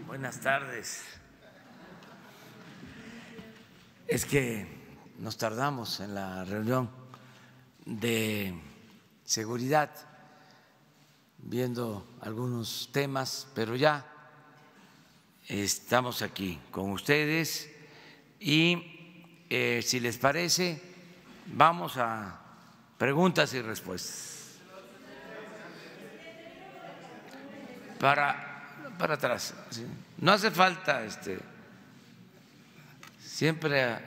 Buenas tardes. Es que nos tardamos en la reunión de seguridad viendo algunos temas, pero ya estamos aquí con ustedes y si les parece vamos a preguntas y respuestas. Para atrás, ¿sí? No hace falta siempre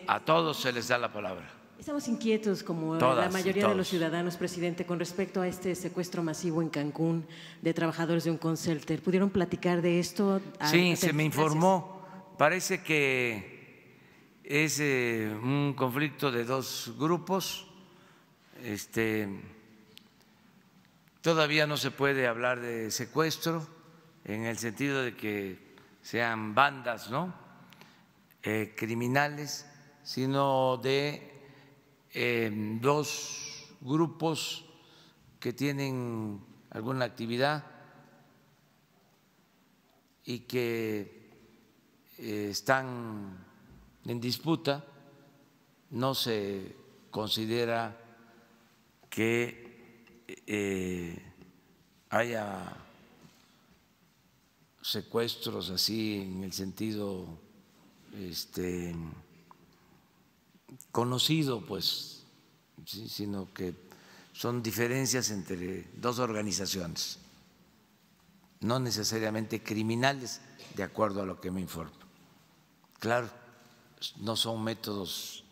a todos se les da la palabra. Estamos inquietos, como la mayoría de los ciudadanos, presidente, con respecto a este secuestro masivo en Cancún de trabajadores de un call center. ¿Pudieron platicar de esto? Sí, se me informó. Parece que es un conflicto de dos grupos. Todavía no se puede hablar de secuestro en el sentido de que sean bandas, ¿no? Criminales, sino de dos grupos que tienen alguna actividad y que están en disputa. No se considera que haya secuestros así en el sentido conocido, pues, ¿sí? Sino que son diferencias entre dos organizaciones, no necesariamente criminales, de acuerdo a lo que me informo. Claro, no son métodos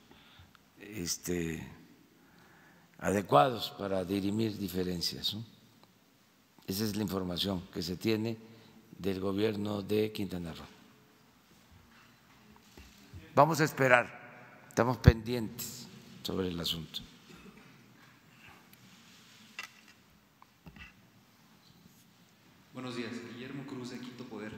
adecuados para dirimir diferencias, ¿no? Esa es la información que se tiene del gobierno de Quintana Roo. Vamos a esperar, estamos pendientes sobre el asunto. Buenos días, Guillermo Cruz de Quinto Poder.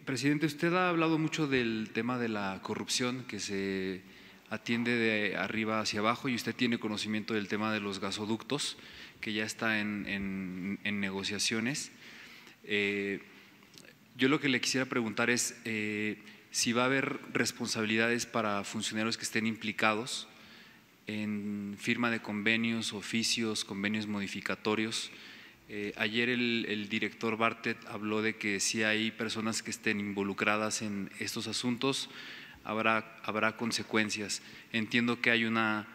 Presidente, usted ha hablado mucho del tema de la corrupción que se atiende de arriba hacia abajo y usted tiene conocimiento del tema de los gasoductos que ya está en negociaciones. Yo lo que le quisiera preguntar es si va a haber responsabilidades para funcionarios que estén implicados en firma de convenios, oficios, convenios modificatorios. Ayer el director Bartlett habló de que si hay personas que estén involucradas en estos asuntos. habrá consecuencias. Entiendo que hay una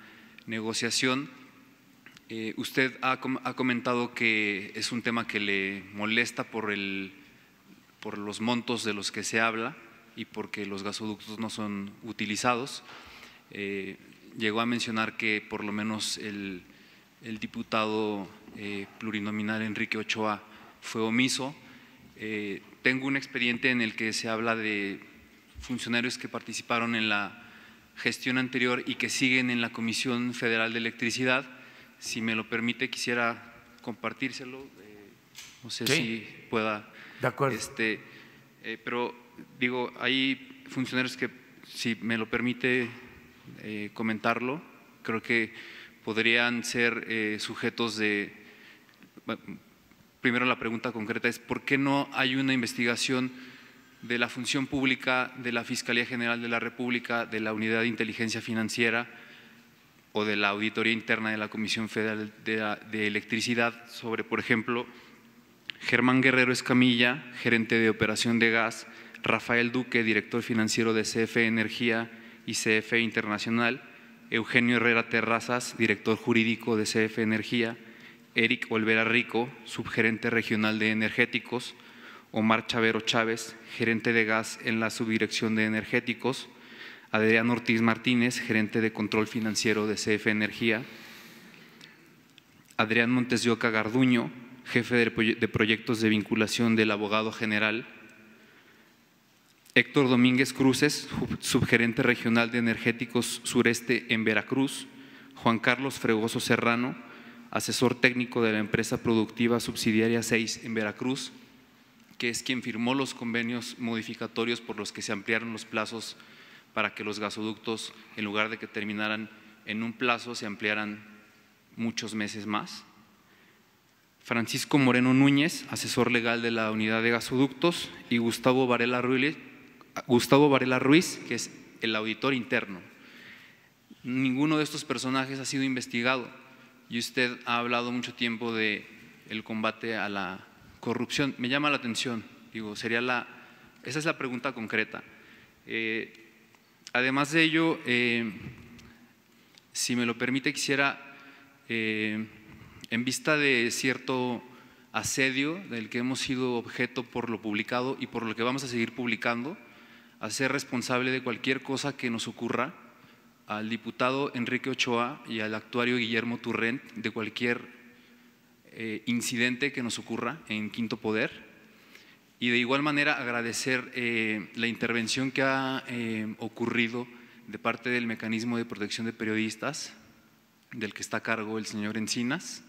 negociación. Usted ha comentado que es un tema que le molesta por los montos de los que se habla y porque los gasoductos no son utilizados. Llegó a mencionar que por lo menos el diputado plurinominal Enrique Ochoa fue omiso. Tengo un expediente en el que se habla de funcionarios que participaron en la gestión anterior y que siguen en la Comisión Federal de Electricidad. Si me lo permite, quisiera compartírselo. No sé si pueda. De acuerdo. Pero digo, hay funcionarios que, si me lo permite comentarlo, creo que podrían ser sujetos de… Primero la pregunta concreta es ¿por qué no hay una investigación de la función pública, de la Fiscalía General de la República, de la Unidad de Inteligencia Financiera o de la Auditoría Interna de la Comisión Federal de Electricidad sobre, por ejemplo, Germán Guerrero Escamilla, gerente de operación de gas, Rafael Duque, director financiero de CFE Energía y CFE Internacional, Eugenio Herrera Terrazas, director jurídico de CFE Energía, Eric Olvera Rico, subgerente regional de energéticos, Omar Chavero Chávez, gerente de gas en la subdirección de energéticos, Adrián Ortiz Martínez, gerente de control financiero de CFE Energía, Adrián Montes de Oca Garduño, jefe de proyectos de vinculación del abogado general, Héctor Domínguez Cruces, subgerente regional de energéticos sureste en Veracruz, Juan Carlos Fregoso Serrano, asesor técnico de la empresa productiva subsidiaria 6 en Veracruz, que es quien firmó los convenios modificatorios por los que se ampliaron los plazos para que los gasoductos, en lugar de que terminaran en un plazo, se ampliaran muchos meses más. Francisco Moreno Núñez, asesor legal de la unidad de gasoductos, y Gustavo Varela Ruiz, que es el auditor interno. Ninguno de estos personajes ha sido investigado y usted ha hablado mucho tiempo de el combate a la corrupción. Me llama la atención, digo, esa es la pregunta concreta. Además de ello, si me lo permite, quisiera, en vista de cierto asedio del que hemos sido objeto por lo publicado y por lo que vamos a seguir publicando, a ser responsable de cualquier cosa que nos ocurra al diputado Enrique Ochoa y al actuario Guillermo Turrent de cualquier incidente que nos ocurra en Quinto Poder, y de igual manera agradecer la intervención que ha ocurrido de parte del Mecanismo de Protección de Periodistas, del que está a cargo el señor Encinas,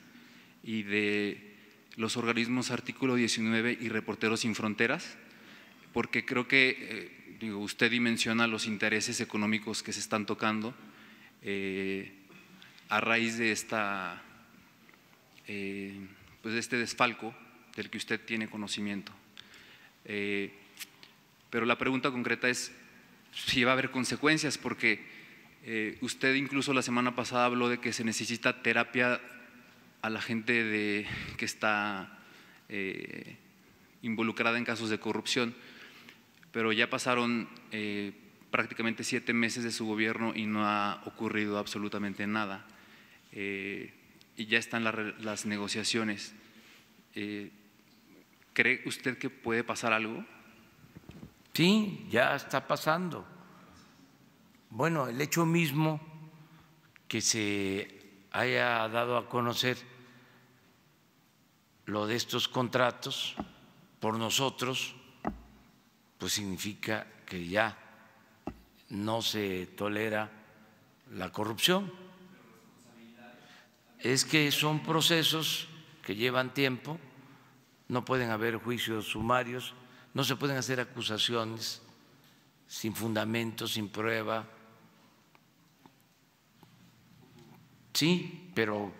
y de los organismos Artículo 19 y Reporteros Sin Fronteras, porque creo que usted dimensiona los intereses económicos que se están tocando a raíz de pues de este desfalco del que usted tiene conocimiento. Pero la pregunta concreta es si va a haber consecuencias, porque usted incluso la semana pasada habló de que se necesita terapia a la gente que está involucrada en casos de corrupción, pero ya pasaron prácticamente 7 meses de su gobierno y no ha ocurrido absolutamente nada, y ya están las negociaciones. ¿Cree usted que puede pasar algo? Sí, ya está pasando. Bueno, el hecho mismo que se haya dado a conocer lo de estos contratos por nosotros, pues significa que ya no se tolera la corrupción. Es que son procesos que llevan tiempo, no pueden haber juicios sumarios, no se pueden hacer acusaciones sin fundamento, sin prueba. Sí, pero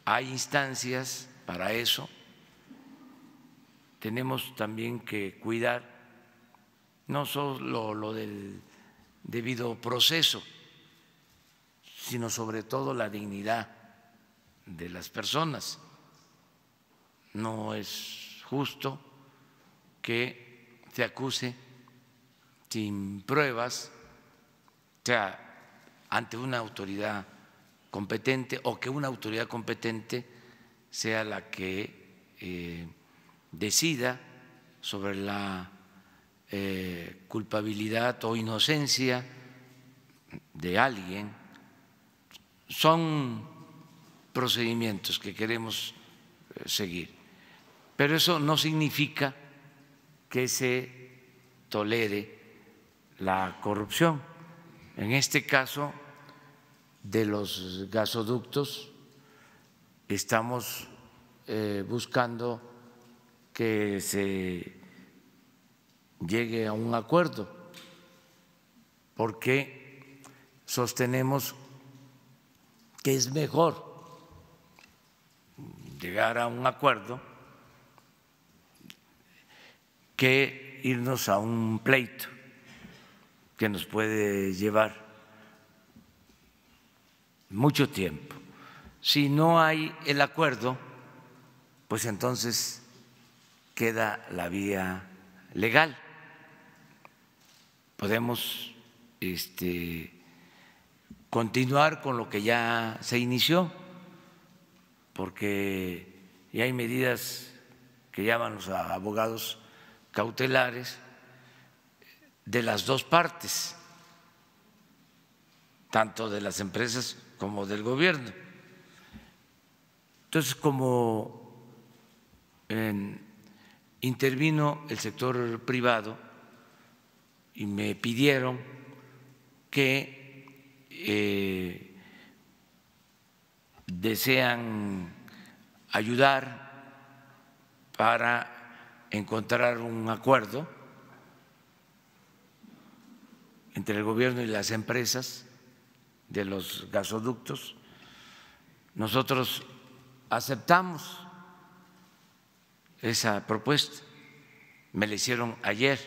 hay instancias para eso. Tenemos también que cuidar no solo lo del debido proceso, sino sobre todo la dignidad de las personas. No es justo que se acuse sin pruebas sea ante una autoridad competente o que una autoridad competente sea la que decida sobre la culpabilidad o inocencia de alguien. Son procedimientos que queremos seguir, pero eso no significa que se tolere la corrupción. En este caso de los gasoductos estamos buscando que se llegue a un acuerdo, porque sostenemos que es mejor llegar a un acuerdo que irnos a un pleito que nos puede llevar mucho tiempo. Si no hay el acuerdo, pues entonces queda la vía legal. Podemos continuar con lo que ya se inició, porque ya hay medidas que llaman los abogados cautelares de las dos partes, tanto de las empresas como del gobierno. Entonces, como intervino el sector privado y me pidieron que desean ayudar para encontrar un acuerdo entre el gobierno y las empresas de los gasoductos, nosotros aceptamos esa propuesta. Me la hicieron ayer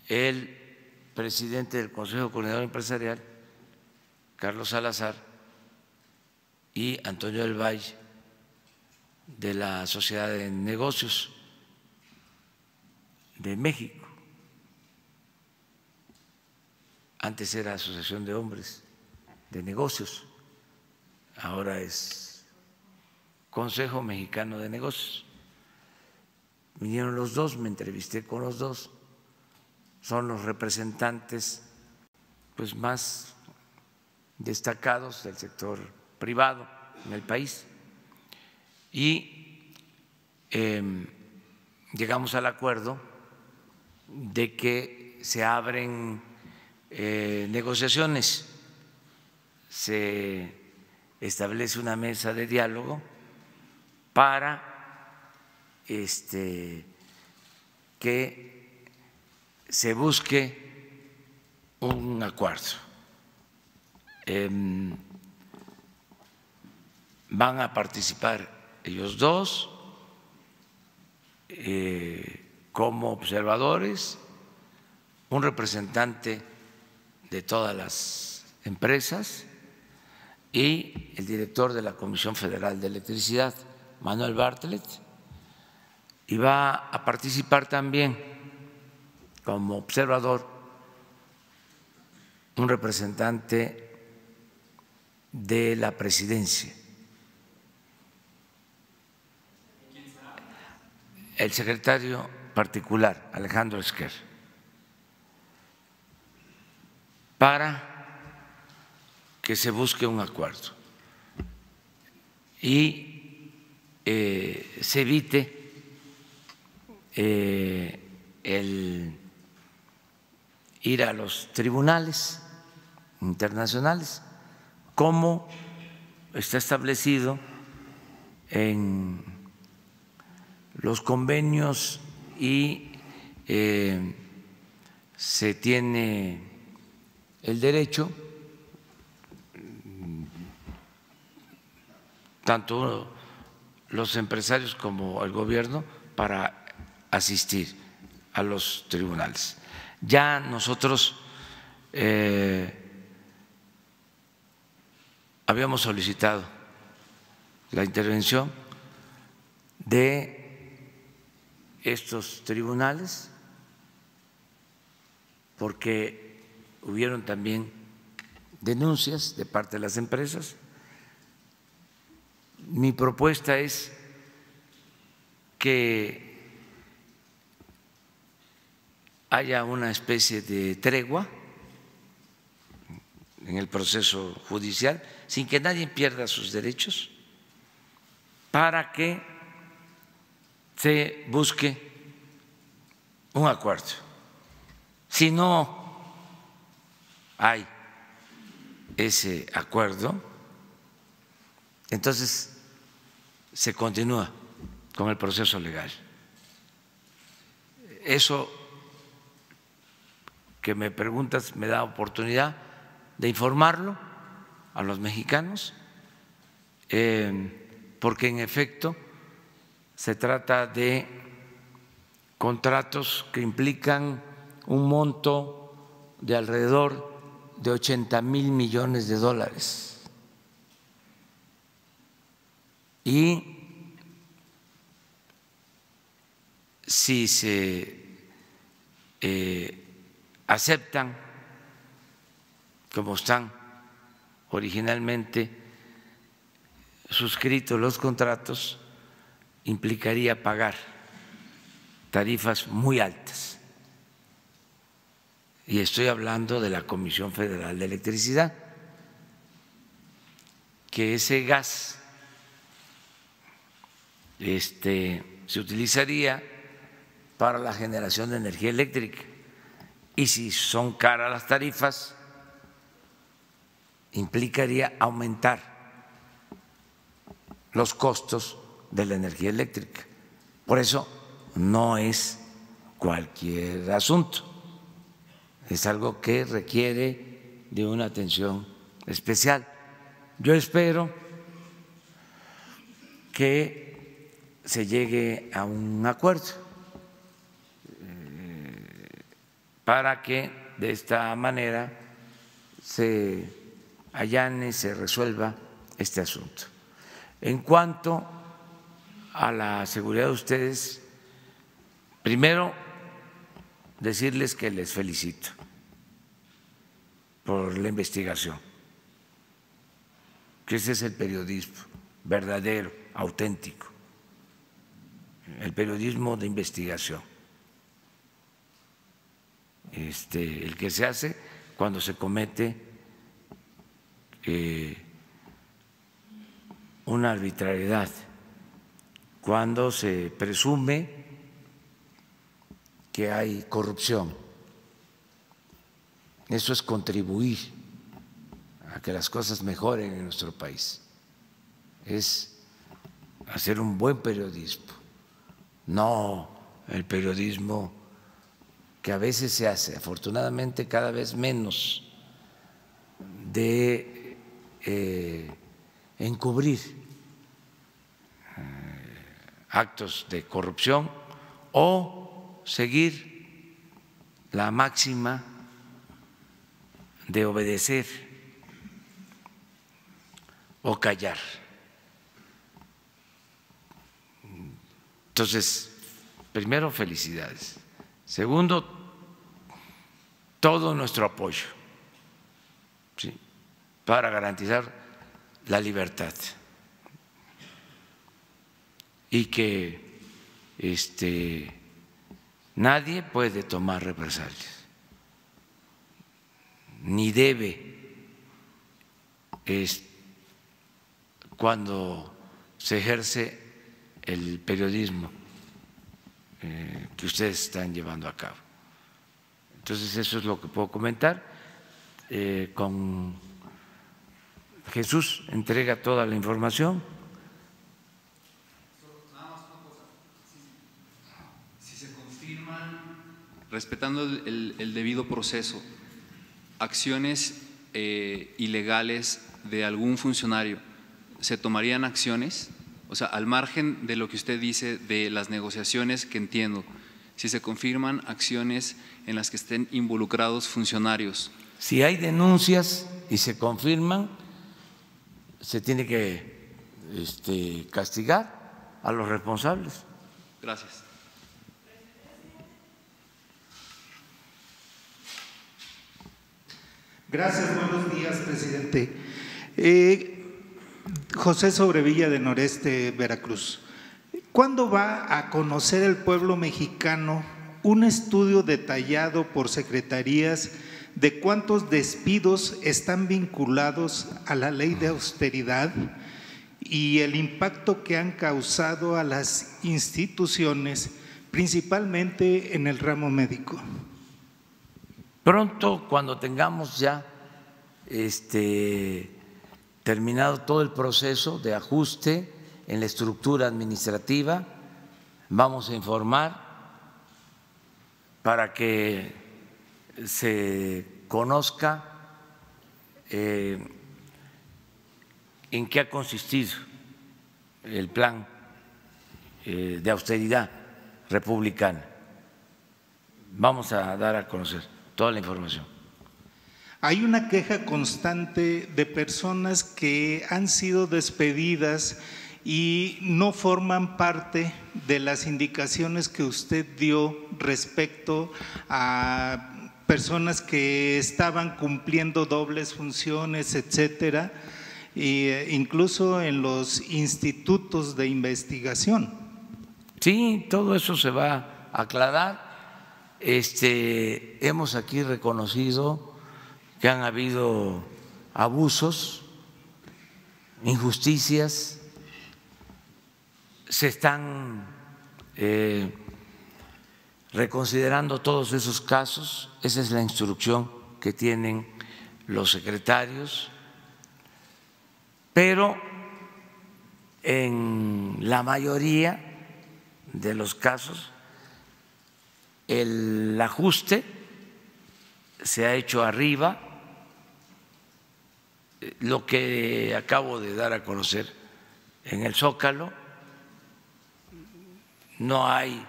el presidente del Consejo Coordinador Empresarial, Carlos Salazar, y Antonio del Valle, de la Sociedad de Negocios de México. Antes era Asociación de Hombres de Negocios, ahora es Consejo Mexicano de Negocios. Vinieron los dos, me entrevisté con los dos, son los representantes pues más destacados del sector privado en el país y llegamos al acuerdo de que se abren negociaciones, se establece una mesa de diálogo para que se busque un acuerdo. Van a participar ellos dos como observadores, un representante de todas las empresas y el director de la Comisión Federal de Electricidad, Manuel Bartlett, y va a participar también como observador un representante de la presidencia, el secretario particular, Alejandro Esquer, para que se busque un acuerdo y se evite el ir a los tribunales internacionales, como está establecido en los convenios y se tiene el derecho, tanto los empresarios como el gobierno, para asistir a los tribunales. Ya nosotros habíamos solicitado la intervención de estos tribunales porque hubieron también denuncias de parte de las empresas. Mi propuesta es que haya una especie de tregua en el proceso judicial, sin que nadie pierda sus derechos, para que se busque un acuerdo. Si no hay ese acuerdo, entonces se continúa con el proceso legal. Eso que me preguntas me da oportunidad de informarlo a los mexicanos, porque en efecto se trata de contratos que implican un monto de alrededor de 80,000 millones de dólares. Y si se aceptan como están originalmente suscritos los contratos, implicaría pagar tarifas muy altas. Y estoy hablando de la Comisión Federal de Electricidad, que ese gas se utilizaría para la generación de energía eléctrica. Y si son caras las tarifas, implicaría aumentar los costos de la energía eléctrica. Por eso no es cualquier asunto, es algo que requiere de una atención especial. Yo espero que se llegue a un acuerdo para que de esta manera se allane, se resuelva este asunto. En cuanto a la seguridad de ustedes, primero decirles que les felicito por la investigación, que ese es el periodismo verdadero, auténtico, el periodismo de investigación, el que se hace cuando se comete una arbitrariedad, cuando se presume que hay corrupción. Eso es contribuir a que las cosas mejoren en nuestro país, es hacer un buen periodismo, no el periodismo que a veces se hace, afortunadamente cada vez menos, de encubrir actos de corrupción o seguir la máxima de obedecer o callar. Entonces, primero, felicidades. Segundo, todo nuestro apoyo, ¿sí?, para garantizar la libertad y que nadie puede tomar represalias, ni debe cuando se ejerce el periodismo que ustedes están llevando a cabo. Entonces, eso es lo que puedo comentar. Con Jesús entrega toda la información. Nada más una cosa. Si se confirman, respetando el debido proceso, acciones ilegales de algún funcionario, ¿se tomarían acciones? O sea, al margen de lo que usted dice de las negociaciones, que entiendo, si se confirman acciones en las que estén involucrados funcionarios. Si hay denuncias y se confirman, se tiene que castigar a los responsables. Gracias. Gracias, buenos días, presidente. José Sobrevilla, de Noreste, Veracruz. ¿Cuándo va a conocer el pueblo mexicano un estudio detallado por secretarías de cuántos despidos están vinculados a la ley de austeridad y el impacto que han causado a las instituciones, principalmente en el ramo médico? Pronto, cuando tengamos ya terminado todo el proceso de ajuste en la estructura administrativa, vamos a informar para que se conozca en qué ha consistido el plan de austeridad republicana. Vamos a dar a conocer toda la información. Hay una queja constante de personas que han sido despedidas y no forman parte de las indicaciones que usted dio respecto a personas que estaban cumpliendo dobles funciones, etcétera, e incluso en los institutos de investigación. Sí, todo eso se va a aclarar. Hemos aquí reconocido que han habido abusos, injusticias, se están reconsiderando todos esos casos. Esa es la instrucción que tienen los secretarios, pero en la mayoría de los casos el ajuste se ha hecho arriba. Lo que acabo de dar a conocer en el Zócalo, no hay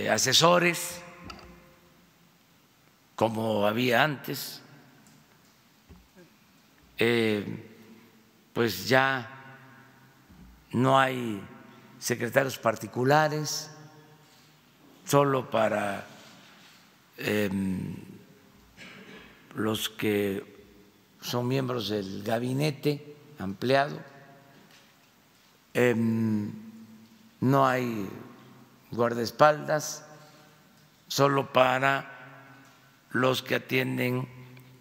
asesores como había antes, pues ya no hay secretarios particulares solo para los que son miembros del gabinete ampliado, no hay guardaespaldas solo para los que atienden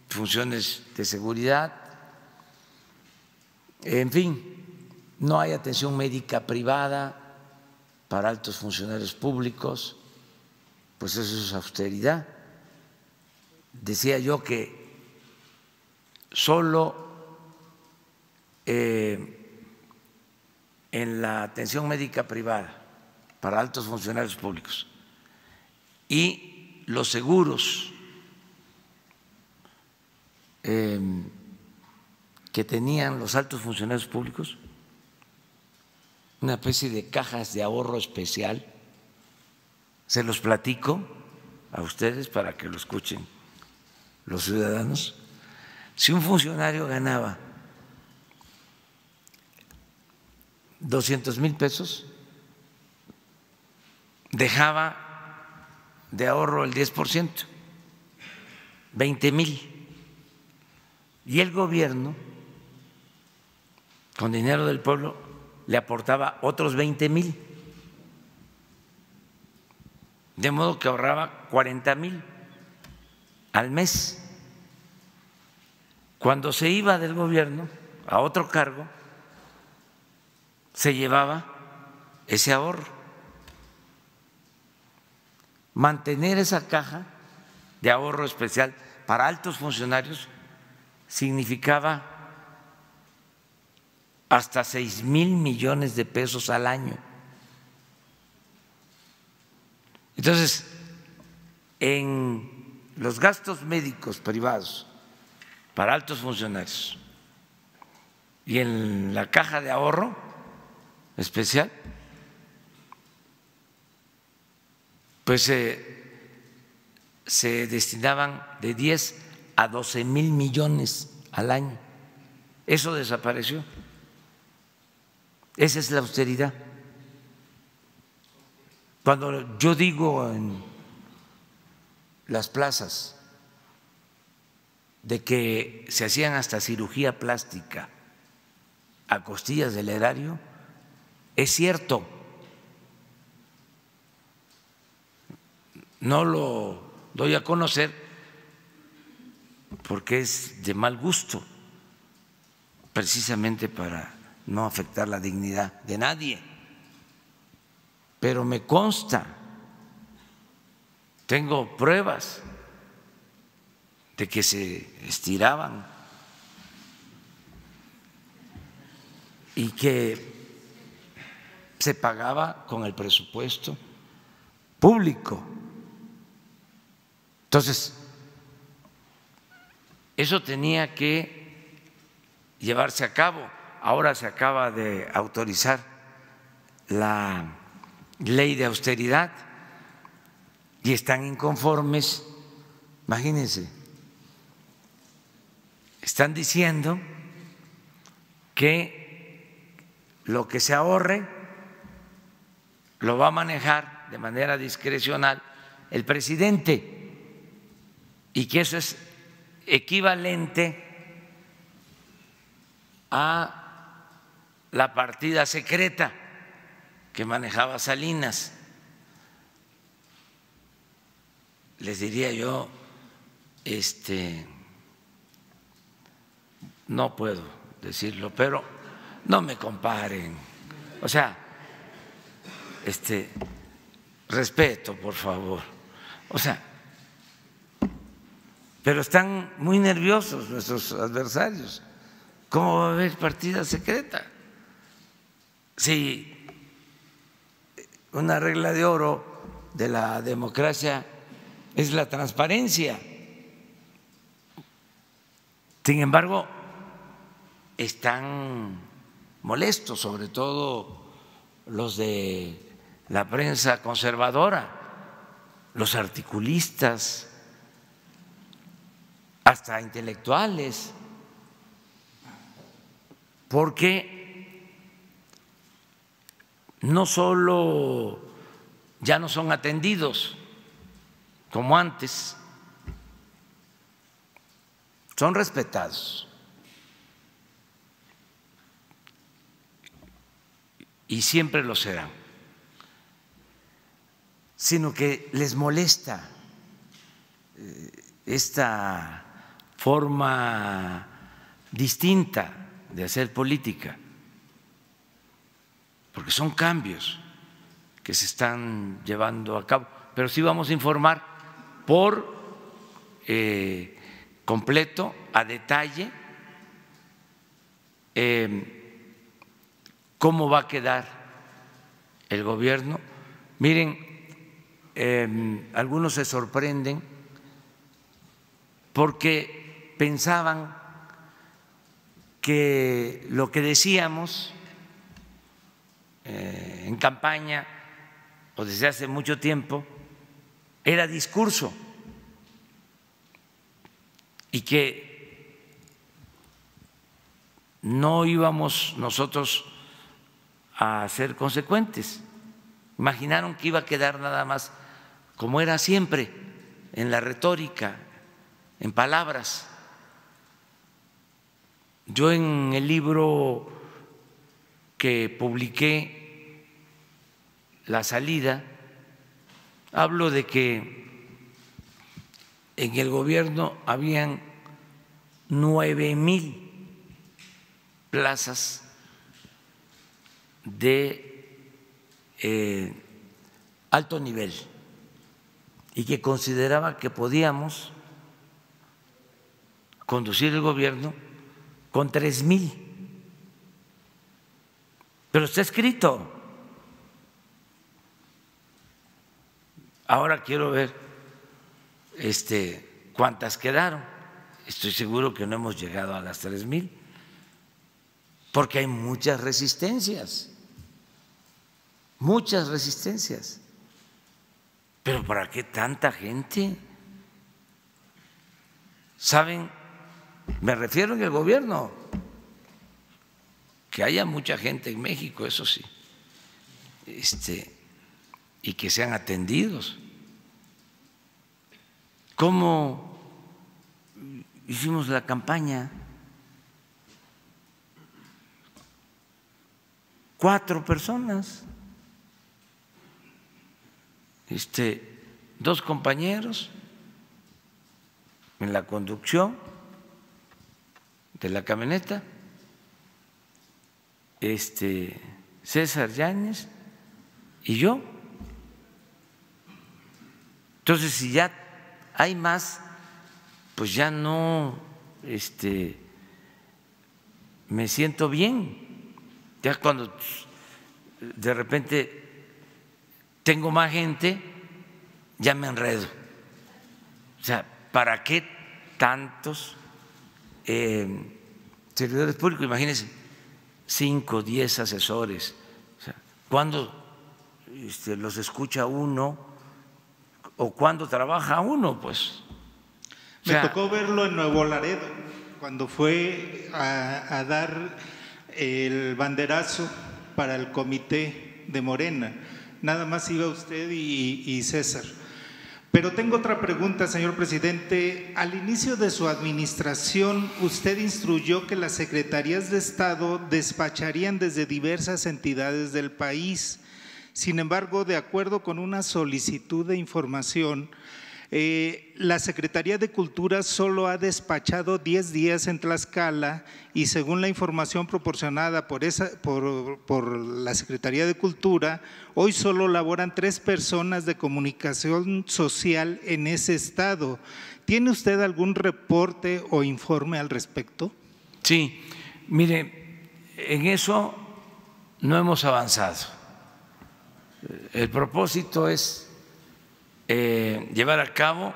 funciones de seguridad, en fin, no hay atención médica privada para altos funcionarios públicos. Pues eso es austeridad. Decía yo que solo en la atención médica privada para altos funcionarios públicos y los seguros que tenían los altos funcionarios públicos, una especie de cajas de ahorro especial. Se los platico a ustedes para que lo escuchen los ciudadanos. Si un funcionario ganaba 200,000 pesos, dejaba de ahorro el 10%, 20,000. Y el gobierno, con dinero del pueblo, le aportaba otros 20,000. De modo que ahorraba 40,000 al mes. Cuando se iba del gobierno a otro cargo, se llevaba ese ahorro. Mantener esa caja de ahorro especial para altos funcionarios significaba hasta 6,000 millones de pesos al año. Entonces, en los gastos médicos privados para altos funcionarios y en la caja de ahorro especial, pues se destinaban de 10 a 12,000 millones al año. Eso desapareció. Esa es la austeridad. Cuando yo digo en las plazas de que se hacían hasta cirugía plástica a costillas del erario, es cierto. No lo doy a conocer porque es de mal gusto, precisamente para no afectar la dignidad de nadie. Pero me consta, tengo pruebas de que se estiraban y que se pagaba con el presupuesto público. Entonces, eso tenía que llevarse a cabo. Ahora se acaba de autorizar la ley de austeridad y están inconformes. Imagínense, están diciendo que lo que se ahorre lo va a manejar de manera discrecional el presidente y que eso es equivalente a la partida secreta que manejaba Salinas. Les diría yo, no puedo decirlo, pero no me comparen. O sea, respeto, por favor. O sea, pero están muy nerviosos nuestros adversarios. ¿Cómo va a haber partida secreta? Si una regla de oro de la democracia es la transparencia. Sin embargo, están molestos, sobre todo los de la prensa conservadora, los articulistas, hasta intelectuales, porque no solo ya no son atendidos como antes, son respetados y siempre lo serán, sino que les molesta esta forma distinta de hacer política, porque son cambios que se están llevando a cabo. Pero sí vamos a informar por completo, a detalle, cómo va a quedar el gobierno. Miren, algunos se sorprenden porque pensaban que lo que decíamos en campaña o desde hace mucho tiempo era discurso y que no íbamos nosotros a ser consecuentes. Imaginaron que iba a quedar nada más como era siempre, en la retórica, en palabras. Yo en el libro que publiqué, La Salida, hablo de que en el gobierno habían 9,000 plazas de alto nivel y que consideraba que podíamos conducir el gobierno con 3,000. Pero está escrito. Ahora quiero ver cuántas quedaron. Estoy seguro que no hemos llegado a las 3,000, porque hay muchas resistencias. Muchas resistencias. Pero ¿para qué tanta gente? ¿Saben? Me refiero en el gobierno, que haya mucha gente en México, eso sí, y que sean atendidos. ¿Cómo hicimos la campaña. 4 personas, 2 compañeros en la conducción de la camioneta, César Yáñez y yo. Entonces, si ya hay más, pues ya no me siento bien. Ya cuando de repente tengo más gente, ya me enredo. O sea, ¿para qué tantos servidores públicos? Imagínense, 5, 10 asesores. O sea, ¿cuándo los escucha uno o cuándo trabaja uno? Pues me tocó verlo en Nuevo Laredo, cuando fue a dar el banderazo para el comité de Morena. Nada más iba usted y César. Pero tengo otra pregunta, señor presidente. Al inicio de su administración, usted instruyó que las secretarías de Estado despacharían desde diversas entidades del país. Sin embargo, de acuerdo con una solicitud de información, la Secretaría de Cultura solo ha despachado 10 días en Tlaxcala y según la información proporcionada por la Secretaría de Cultura, hoy solo laboran 3 personas de comunicación social en ese estado. ¿Tiene usted algún reporte o informe al respecto? Sí, mire, en eso no hemos avanzado. El propósito es llevar a cabo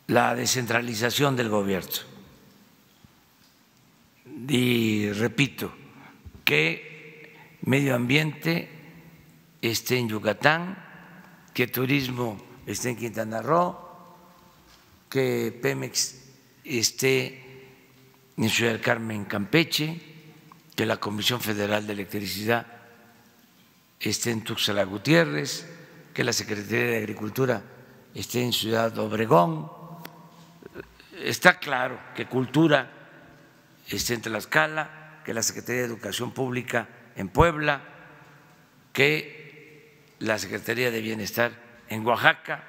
la descentralización del gobierno. Y repito, que medio ambiente esté en Yucatán, que turismo esté en Quintana Roo, que Pemex esté en Ciudad del Carmen, Campeche, que la Comisión Federal de Electricidad esté en Tuxtla Gutiérrez, que la Secretaría de Agricultura esté en Ciudad Obregón. Está claro que Cultura esté en Tlaxcala, que la Secretaría de Educación Pública en Puebla, que la Secretaría de Bienestar en Oaxaca,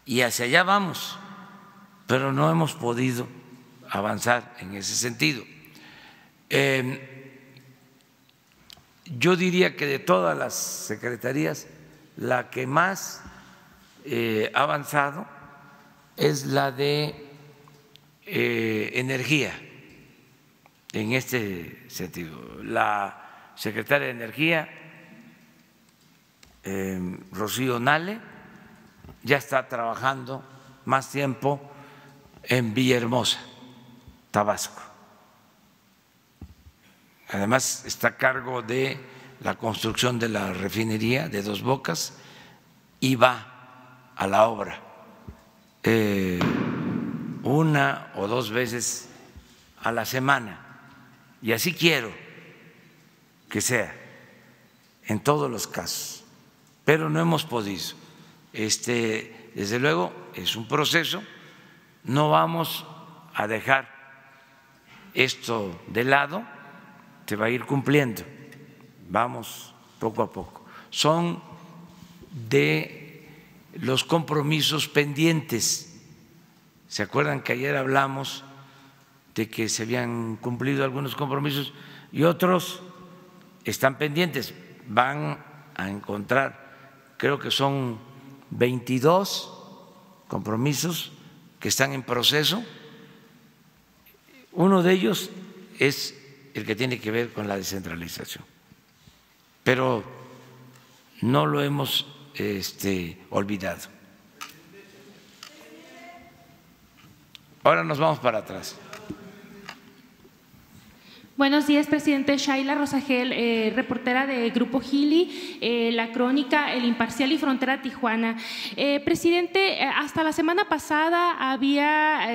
y hacia allá vamos, pero no hemos podido avanzar en ese sentido. Yo diría que de todas las secretarías, la que más ha avanzado es la de energía, en este sentido. La secretaria de Energía, Rocío Nale, ya está trabajando más tiempo en Villahermosa, Tabasco. Además está a cargo de la construcción de la refinería de Dos Bocas y va a la obra 1 o 2 veces a la semana. Y así quiero que sea en todos los casos, pero no hemos podido. Desde luego es un proceso, no vamos a dejar esto de lado, se va a ir cumpliendo, vamos poco a poco. Son de los compromisos pendientes. ¿Se acuerdan que ayer hablamos de que se habían cumplido algunos compromisos y otros están pendientes? Van a encontrar, creo que son 22 compromisos que están en proceso. Uno de ellos es el que tiene que ver con la descentralización, pero no lo hemos olvidado. Ahora nos vamos para atrás. Buenos días, presidente. Shaila Rosagel, reportera de Grupo Gili, La Crónica, El Imparcial y Frontera Tijuana. Presidente, hasta la semana pasada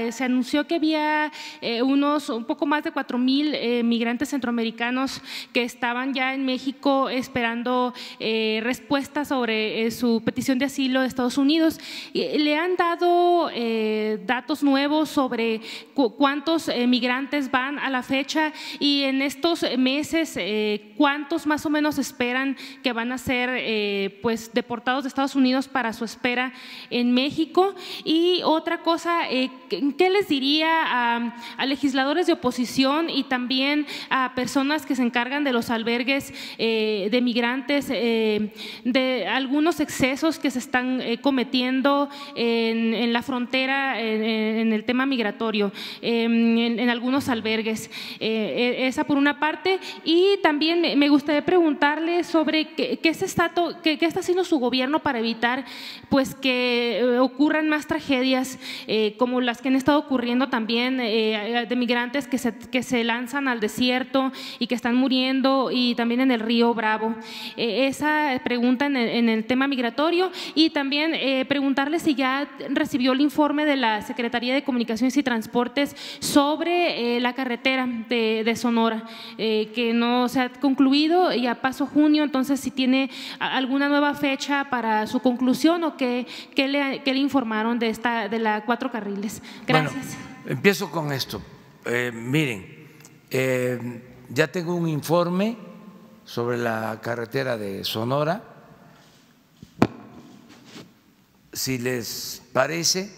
se anunció que había un poco más de 4,000 migrantes centroamericanos que estaban ya en México esperando respuestas sobre su petición de asilo de Estados Unidos. ¿Le han dado datos nuevos sobre cuántos migrantes van a la fecha? Y en estos meses, ¿cuántos más o menos esperan que van a ser pues deportados de Estados Unidos para su espera en México? Y otra cosa, ¿qué les diría a legisladores de oposición y también a personas que se encargan de los albergues de migrantes, de algunos excesos que se están cometiendo en la frontera, en el tema migratorio, en algunos albergues? Esa por una parte. Y también me gustaría preguntarle sobre qué está haciendo su gobierno para evitar pues que ocurran más tragedias como las que han estado ocurriendo también de migrantes que se lanzan al desierto y que están muriendo, y también en el río Bravo. Esa pregunta en el tema migratorio. Y también preguntarle si ya recibió el informe de la Secretaría de Comunicaciones y Transportes sobre la carretera de Sonora, que no se ha concluido, y a paso junio. Entonces, si tiene alguna nueva fecha para su conclusión, o qué le informaron de la 4 carriles. Gracias. Bueno, empiezo con esto. Miren, ya tengo un informe sobre la carretera de Sonora. Si les parece,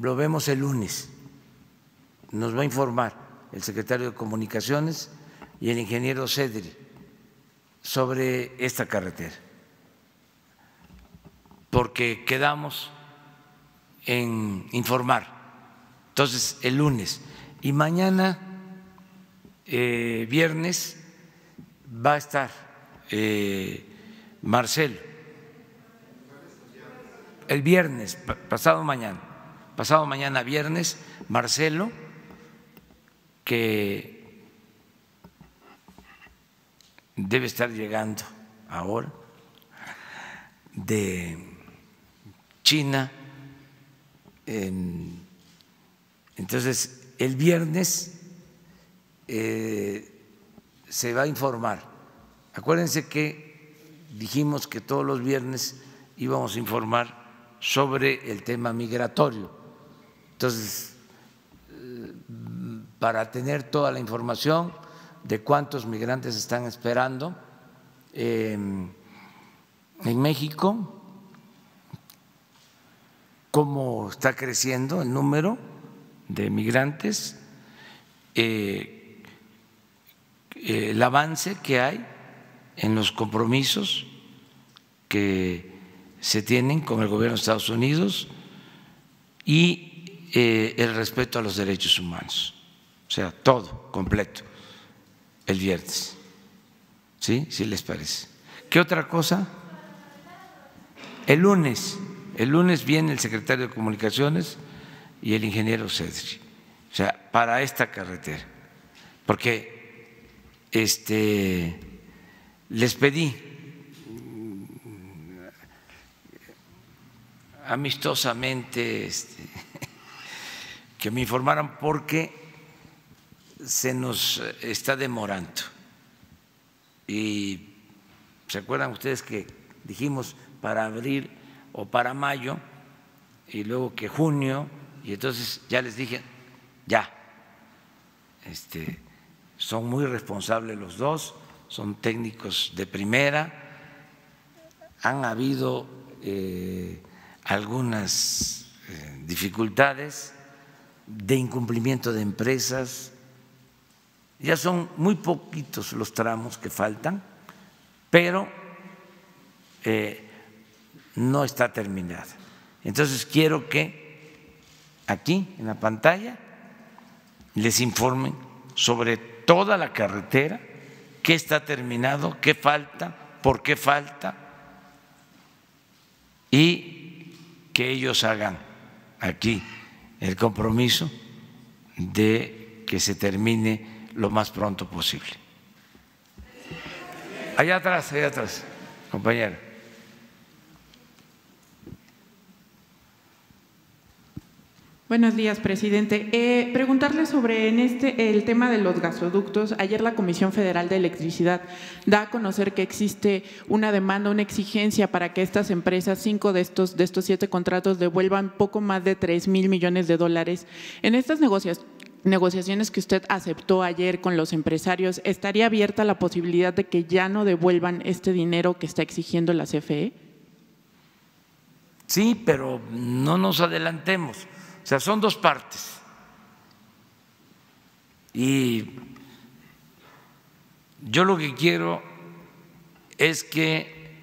lo vemos el lunes. Nos va a informar el secretario de Comunicaciones y el ingeniero Cedri sobre esta carretera, porque quedamos en informar. Entonces, el lunes y mañana, viernes, va a estar Marcelo. El viernes, pasado mañana viernes, Marcelo, que debe estar llegando ahora de China. Entonces, el viernes se va a informar. Acuérdense que dijimos que todos los viernes íbamos a informar sobre el tema migratorio. Entonces, para tener toda la información de cuántos migrantes están esperando en México, cómo está creciendo el número de migrantes, el avance que hay en los compromisos que se tienen con el gobierno de Estados Unidos y el respeto a los derechos humanos. O sea, todo completo el viernes. ¿Sí? ¿Sí les parece? ¿Qué otra cosa? El lunes viene el secretario de Comunicaciones y el ingeniero Cedri. O sea, para esta carretera. Porque les pedí amistosamente que me informaran, porque se nos está demorando. Y ¿se acuerdan ustedes que dijimos para abril o para mayo, y luego que junio? Y entonces ya les dije, ya, son muy responsables los dos, son técnicos de primera. Han habido algunas dificultades de incumplimiento de empresas. Ya son muy poquitos los tramos que faltan, pero no está terminada. Entonces, quiero que aquí en la pantalla les informen sobre toda la carretera, qué está terminado, qué falta, por qué falta, y que ellos hagan aquí el compromiso de que se termine lo más pronto posible. Allá atrás, compañera. Buenos días, presidente. Preguntarle sobre el tema de los gasoductos. Ayer la Comisión Federal de Electricidad da a conocer que existe una demanda, una exigencia para que estas empresas, 5 de estos 7 contratos, devuelvan poco más de 3,000 millones de dólares. En estas negociaciones que usted aceptó ayer con los empresarios, ¿estaría abierta la posibilidad de que ya no devuelvan este dinero que está exigiendo la CFE? Sí, pero no nos adelantemos. O sea, son dos partes. Y yo lo que quiero es que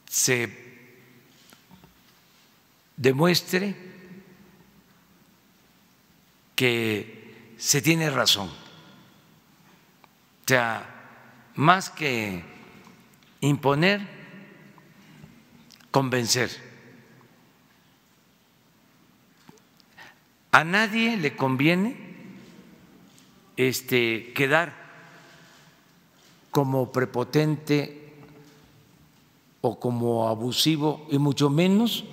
se demuestre que se tiene razón. O sea, más que imponer, convencer. A nadie le conviene quedar como prepotente o como abusivo y mucho menos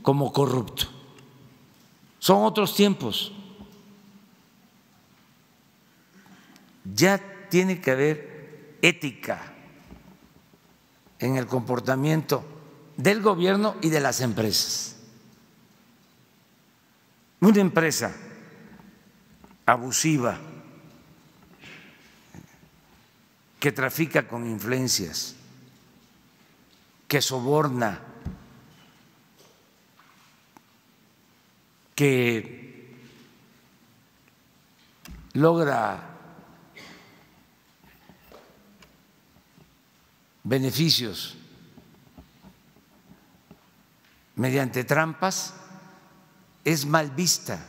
como corrupto. Son otros tiempos. Ya tiene que haber ética en el comportamiento del gobierno y de las empresas. Una empresa abusiva que trafica con influencias, que soborna, que logra beneficios mediante trampas, es mal vista.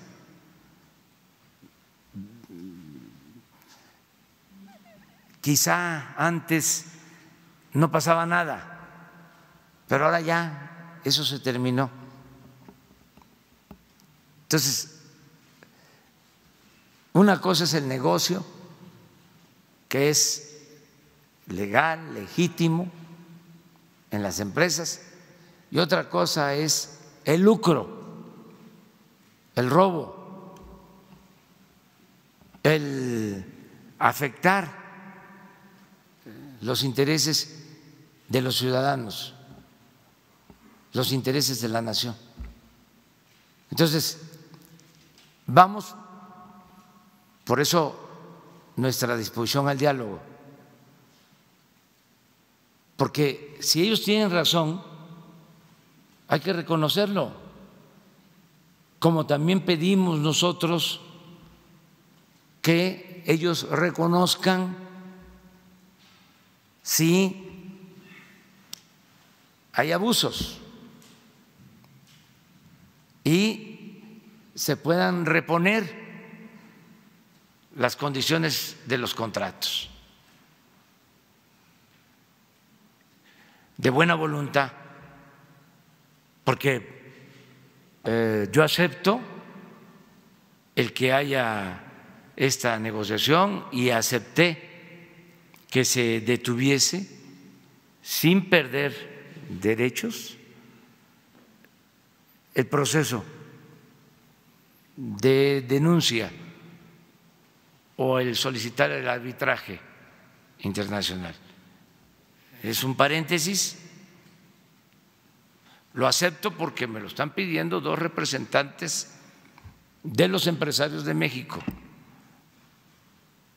Quizá antes no pasaba nada, pero ahora ya eso se terminó. Entonces, una cosa es el negocio, que es legal, legítimo en las empresas, y otra cosa es el lucro, el robo, el afectar los intereses de los ciudadanos, los intereses de la nación. Entonces, vamos, por eso nuestra disposición al diálogo, porque si ellos tienen razón, hay que reconocerlo. Como también pedimos nosotros que ellos reconozcan si hay abusos y se puedan reponer las condiciones de los contratos de buena voluntad, porque yo acepto el que haya esta negociación y acepté que se detuviese sin perder derechos el proceso de denuncia o el solicitar el arbitraje internacional. Es un paréntesis. Lo acepto porque me lo están pidiendo 2 representantes de los empresarios de México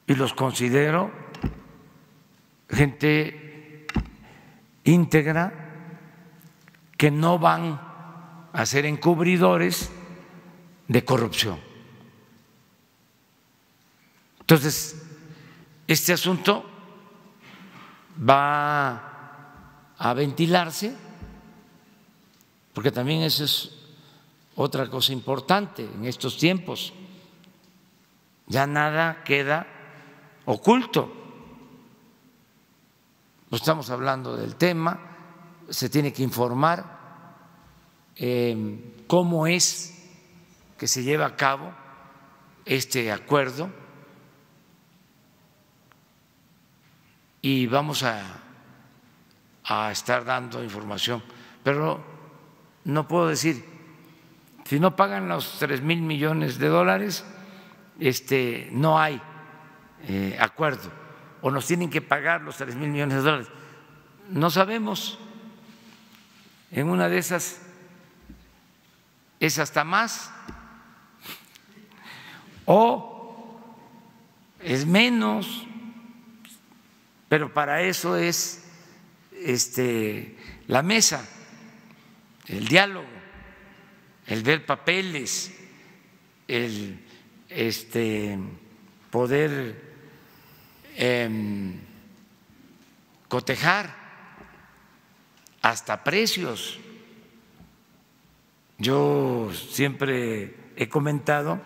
y los considero gente íntegra, que no van a ser encubridores de corrupción. Entonces, este asunto va a ventilarse, porque también eso es otra cosa importante en estos tiempos. Ya nada queda oculto. Estamos hablando del tema, se tiene que informar cómo es que se lleve a cabo este acuerdo y vamos a estar dando información, pero no puedo decir, si no pagan los 3,000 millones de dólares, no hay acuerdo, o nos tienen que pagar los 3,000 millones de dólares. No sabemos, en una de esas es hasta más o es menos, pero para eso es la mesa, el diálogo, el ver papeles, el poder cotejar hasta precios. Yo siempre he comentado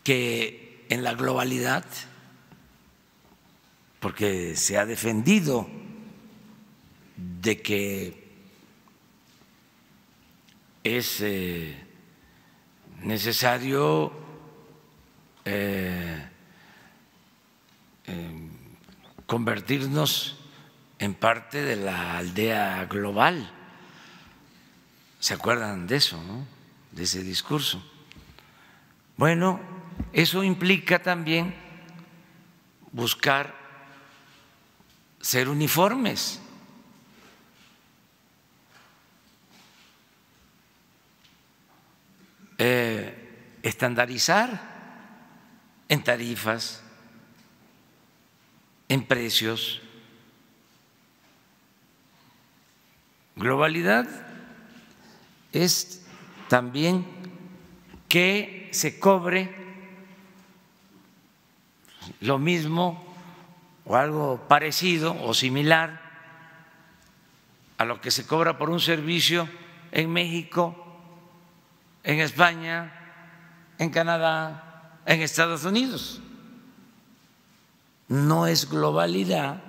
que en la globalidad, porque se ha defendido de que es necesario convertirnos en parte de la aldea global. ¿Se acuerdan de eso, no? De ese discurso. Bueno, eso implica también buscar ser uniformes. Estandarizar en tarifas, en precios. Globalidad es también que se cobre lo mismo o algo parecido o similar a lo que se cobra por un servicio en México, en España, en Canadá, en Estados Unidos. No es globalidad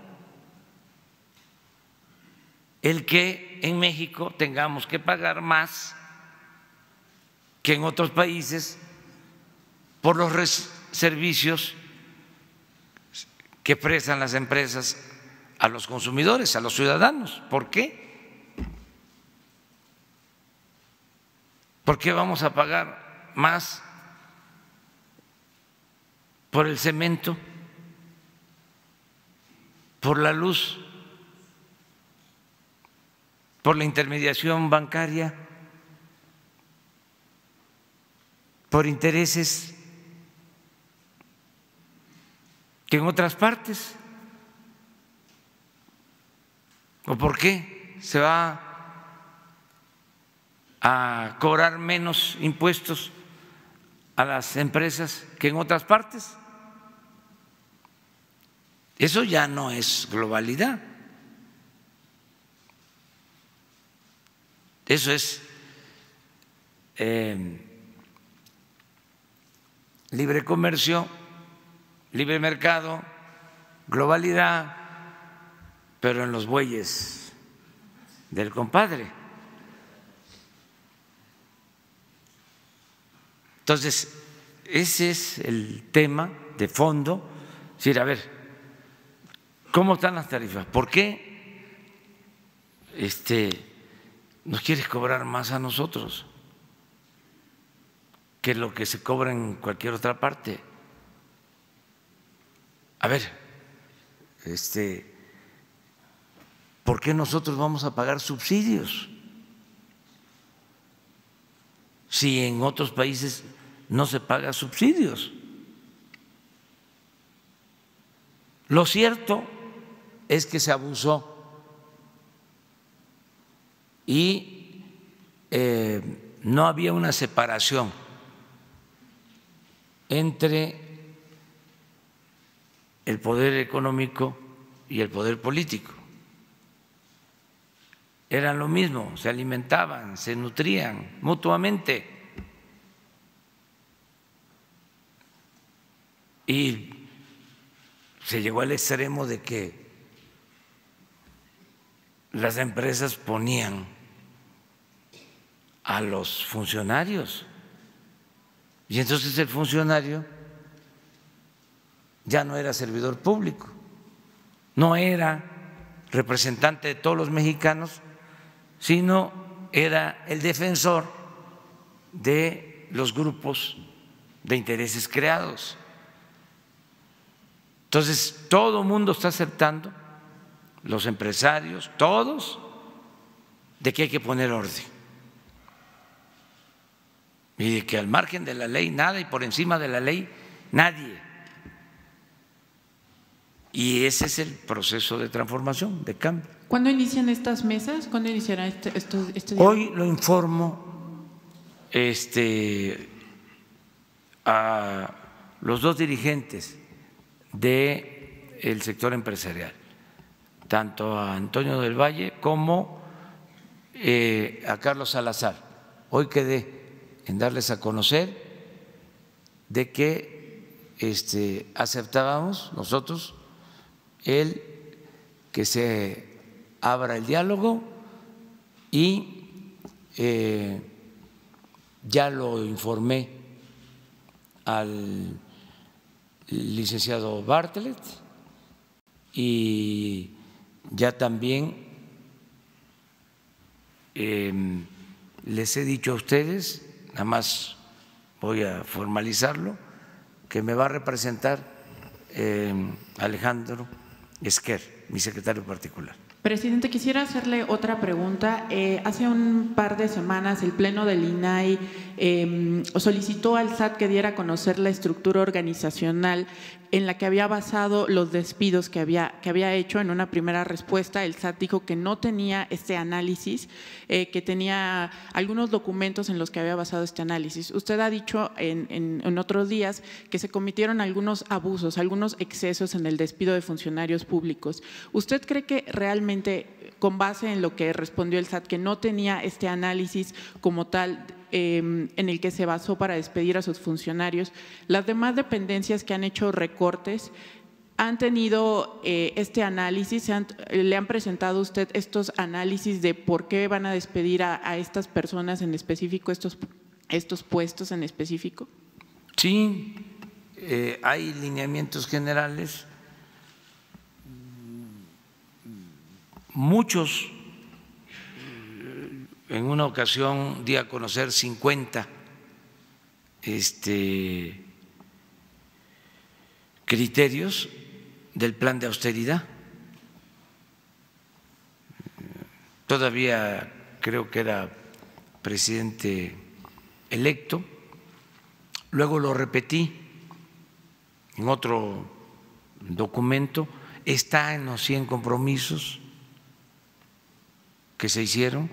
el que en México tengamos que pagar más que en otros países por los servicios que prestan las empresas a los consumidores, a los ciudadanos. ¿Por qué? ¿Por qué vamos a pagar más por el cemento, por la luz, por la intermediación bancaria, por intereses que en otras partes? ¿O por qué se va a cobrar menos impuestos a las empresas que en otras partes? Eso ya no es globalidad. Eso es libre comercio, libre mercado, globalidad, pero en los bueyes del compadre. Entonces, ese es el tema de fondo. Es decir, a ver, ¿cómo están las tarifas? ¿Por qué nos quieres cobrar más a nosotros que lo que se cobra en cualquier otra parte? A ver, ¿por qué nosotros vamos a pagar subsidios si en otros países no se paga subsidios? Lo cierto es que se abusó y no había una separación entre el poder económico y el poder político. Eran lo mismo, se alimentaban, se nutrían mutuamente. Y se llegó al extremo de que las empresas ponían a los funcionarios. Y entonces el funcionario ya no era servidor público, no era representante de todos los mexicanos, sino era el defensor de los grupos de intereses creados. Entonces, todo el mundo está aceptando, los empresarios, todos, de que hay que poner orden y de que al margen de la ley nada y por encima de la ley nadie. Y ese es el proceso de transformación, de cambio. ¿Cuándo inician estas mesas? ¿Cuándo iniciará este Hoy lo informo a los dos dirigentes del sector empresarial, tanto a Antonio del Valle como a Carlos Salazar. Hoy quedé en darles a conocer de que aceptábamos nosotros el que se abra el diálogo y ya lo informé al licenciado Bartlett y ya también les he dicho a ustedes, nada más voy a formalizarlo, que me va a representar Alejandro Esquer, mi secretario particular. Presidente, quisiera hacerle otra pregunta. Hace un par de semanas el Pleno del INAI solicitó al SAT que diera a conocer la estructura organizacional en la que había basado los despidos que había hecho. En una primera respuesta, el SAT dijo que no tenía este análisis, que tenía algunos documentos en los que había basado este análisis. Usted ha dicho en otros días que se cometieron algunos abusos, algunos excesos en el despido de funcionarios públicos. ¿Usted cree que realmente, con base en lo que respondió el SAT, que no tenía este análisis como tal en el que se basó para despedir a sus funcionarios, las demás dependencias que han hecho recortes han tenido este análisis? ¿Le han presentado a usted estos análisis de por qué van a despedir a estas personas en específico, estos puestos en específico? Sí, hay lineamientos generales. Muchos, en una ocasión di a conocer 50 criterios del plan de austeridad. Todavía creo que era presidente electo, luego lo repetí en otro documento, está en los 100 compromisos que se hicieron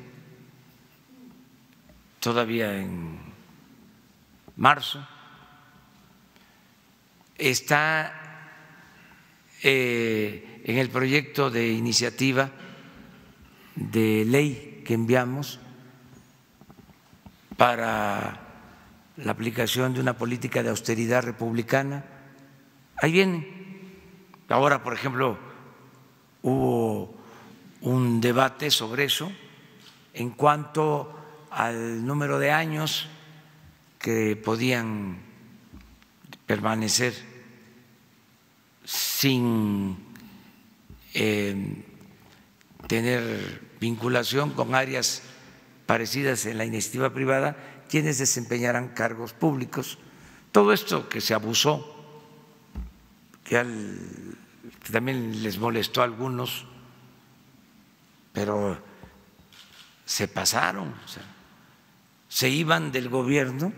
todavía en marzo, está en el proyecto de iniciativa de ley que enviamos para la aplicación de una política de austeridad republicana. Ahí viene. Ahora, por ejemplo, hubo un debate sobre eso en cuanto al número de años que podían permanecer sin tener vinculación con áreas parecidas en la iniciativa privada, quienes desempeñaran cargos públicos. Todo esto que se abusó, que también les molestó a algunos, pero se pasaron, o sea, se iban del gobierno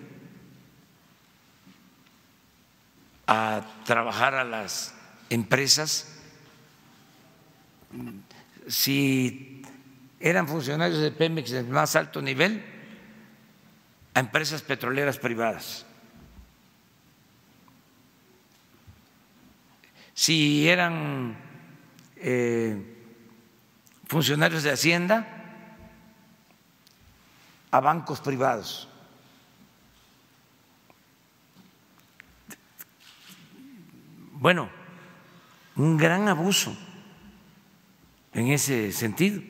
a trabajar a las empresas. Si eran funcionarios de Pemex del más alto nivel, a empresas petroleras privadas. Si eran funcionarios de Hacienda, a bancos privados. Bueno, un gran abuso en ese sentido.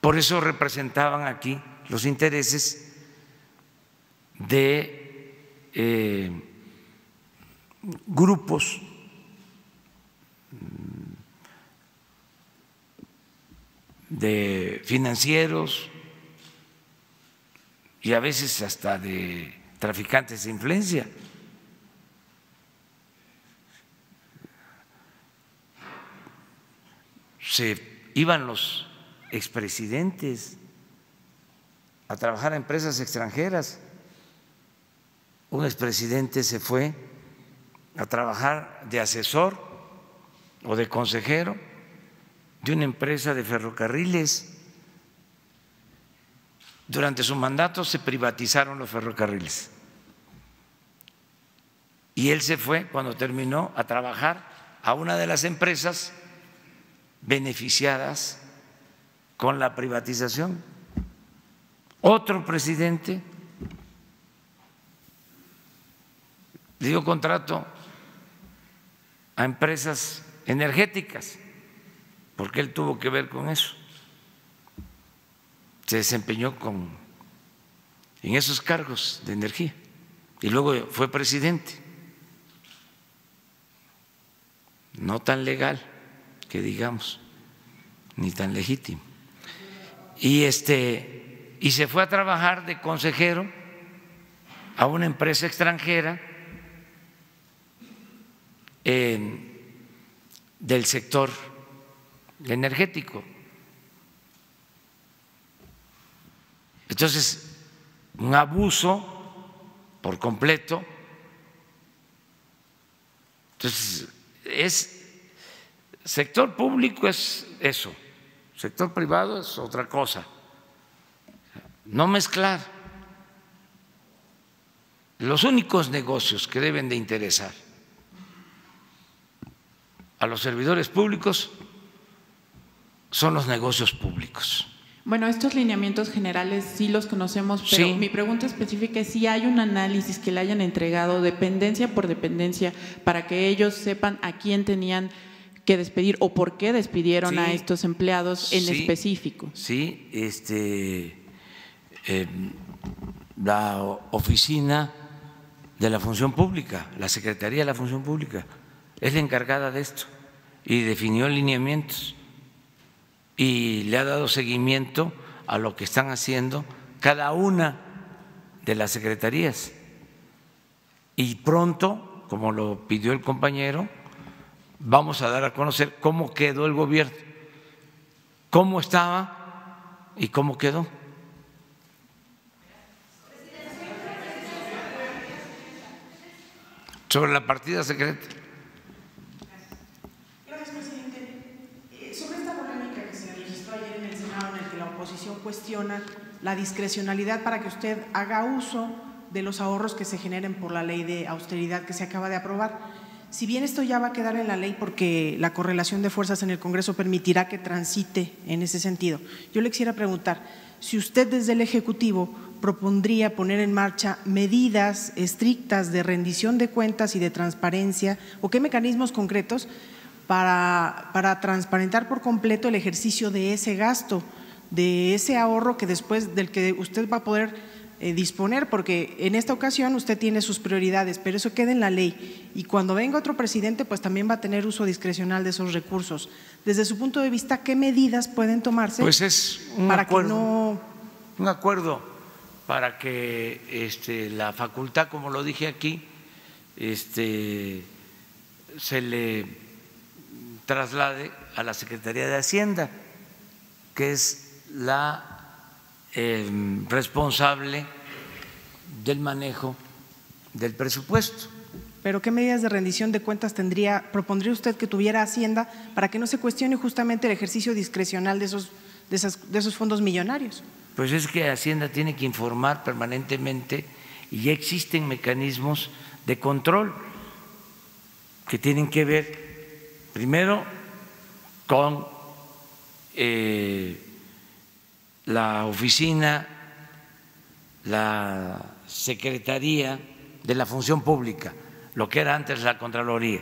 Por eso representaban aquí los intereses de grupos de financieros y a veces hasta de traficantes de influencia. Se iban los expresidentes a trabajar a empresas extranjeras. Un expresidente se fue a trabajar de asesor o de consejero de una empresa de ferrocarriles. Durante su mandato se privatizaron los ferrocarriles y él se fue, cuando terminó, a trabajar a una de las empresas beneficiadas con la privatización. Otro presidente le dio contrato a empresas energéticas, porque él tuvo que ver con eso. Se desempeñó en esos cargos de energía y luego fue presidente. No tan legal, que digamos, ni tan legítimo. Y se fue a trabajar de consejero a una empresa extranjera del sector energético. Entonces, un abuso por completo. Entonces, sector público es eso, sector privado es otra cosa. No mezclar. Los únicos negocios que deben de interesar a los servidores públicos son los negocios públicos. Bueno, estos lineamientos generales sí los conocemos, pero sí, mi pregunta específica es si hay un análisis que le hayan entregado dependencia por dependencia para que ellos sepan a quién tenían que despedir o por qué despidieron a estos empleados en específico. Sí, la oficina de la función pública, la Secretaría de la Función Pública, es la encargada de esto y definió lineamientos y le ha dado seguimiento a lo que están haciendo cada una de las secretarías. Y pronto, como lo pidió el compañero, vamos a dar a conocer cómo quedó el gobierno, cómo estaba y cómo quedó. Sobre la partida secreta. Cuestiona la discrecionalidad para que usted haga uso de los ahorros que se generen por la ley de austeridad que se acaba de aprobar. Si bien esto ya va a quedar en la ley porque la correlación de fuerzas en el Congreso permitirá que transite en ese sentido, yo le quisiera preguntar si usted desde el Ejecutivo propondría poner en marcha medidas estrictas de rendición de cuentas y de transparencia o qué mecanismos concretos para transparentar por completo el ejercicio de ese gasto, de ese ahorro que después del que usted va a poder disponer, porque en esta ocasión usted tiene sus prioridades, pero eso queda en la ley y cuando venga otro presidente pues también va a tener uso discrecional de esos recursos. Desde su punto de vista, ¿qué medidas pueden tomarse? Pues es un acuerdo para que la facultad, como lo dije aquí, se le traslade a la Secretaría de Hacienda, que es la responsable del manejo del presupuesto. ¿Pero qué medidas de rendición de cuentas propondría usted que tuviera Hacienda para que no se cuestione justamente el ejercicio discrecional de esos fondos millonarios? Pues es que Hacienda tiene que informar permanentemente y ya existen mecanismos de control que tienen que ver primero con la oficina, la Secretaría de la Función Pública, lo que era antes la Contraloría.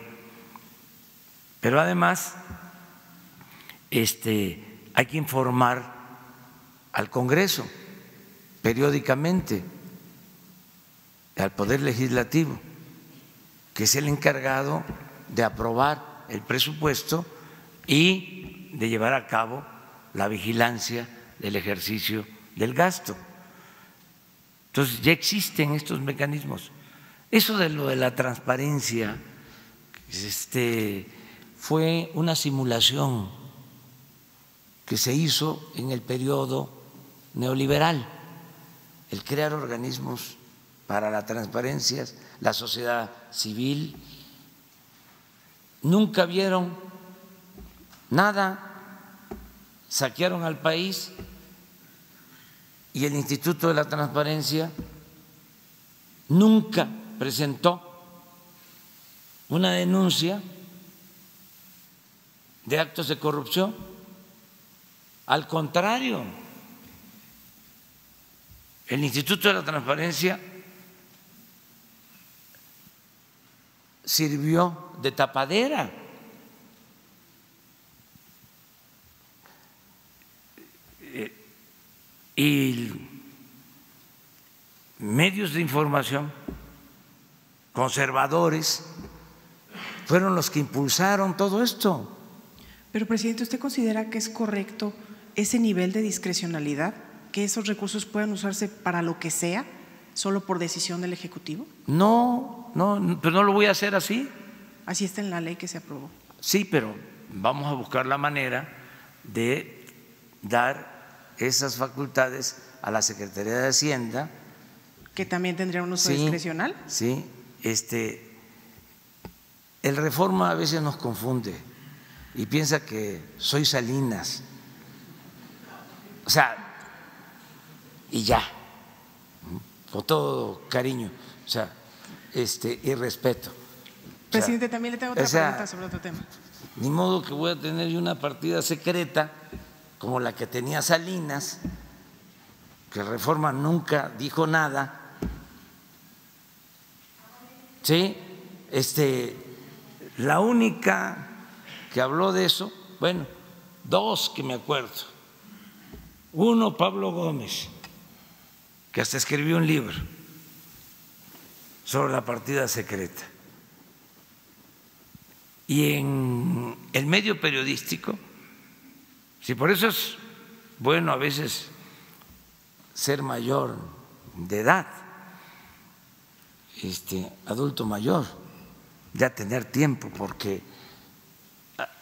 Pero además hay que informar al Congreso periódicamente, al Poder Legislativo, que es el encargado de aprobar el presupuesto y de llevar a cabo la vigilancia del ejercicio del gasto. Entonces ya existen estos mecanismos. Eso de lo de la transparencia fue una simulación que se hizo en el periodo neoliberal, el crear organismos para la transparencia, la sociedad civil. Nunca vieron nada, saquearon al país y el Instituto de la Transparencia nunca presentó una denuncia de actos de corrupción. Al contrario, el Instituto de la Transparencia sirvió de tapadera. Y medios de información conservadores fueron los que impulsaron todo esto. Pero, presidente, ¿usted considera que es correcto ese nivel de discrecionalidad, que esos recursos puedan usarse para lo que sea, solo por decisión del Ejecutivo? No, pero no lo voy a hacer así. Así está en la ley que se aprobó. Sí, pero vamos a buscar la manera de dar esas facultades a la Secretaría de Hacienda. ¿Que también tendría un uso discrecional? Sí, el Reforma a veces nos confunde y piensa que soy Salinas, o sea, y ya, con todo cariño, o sea, y respeto. Presidente, también le tengo otra pregunta sobre otro tema. Ni modo que voy a tener yo una partida secreta como la que tenía Salinas, que Reforma nunca dijo nada. Sí, la única que habló de eso, bueno, dos que me acuerdo. Uno, Pablo Gómez, que hasta escribió un libro sobre la partida secreta. Y en el medio periodístico, sí, por eso es bueno a veces ser mayor de edad, adulto mayor, ya tener tiempo, porque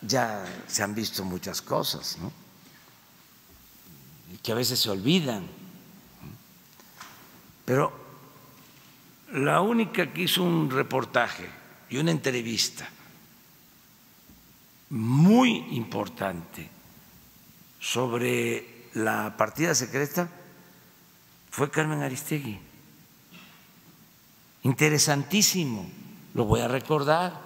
ya se han visto muchas cosas, ¿no? Y que a veces se olvidan. Pero la única que hizo un reportaje y una entrevista muy importante sobre la partida secreta fue Carmen Aristegui. Interesantísimo, lo voy a recordar,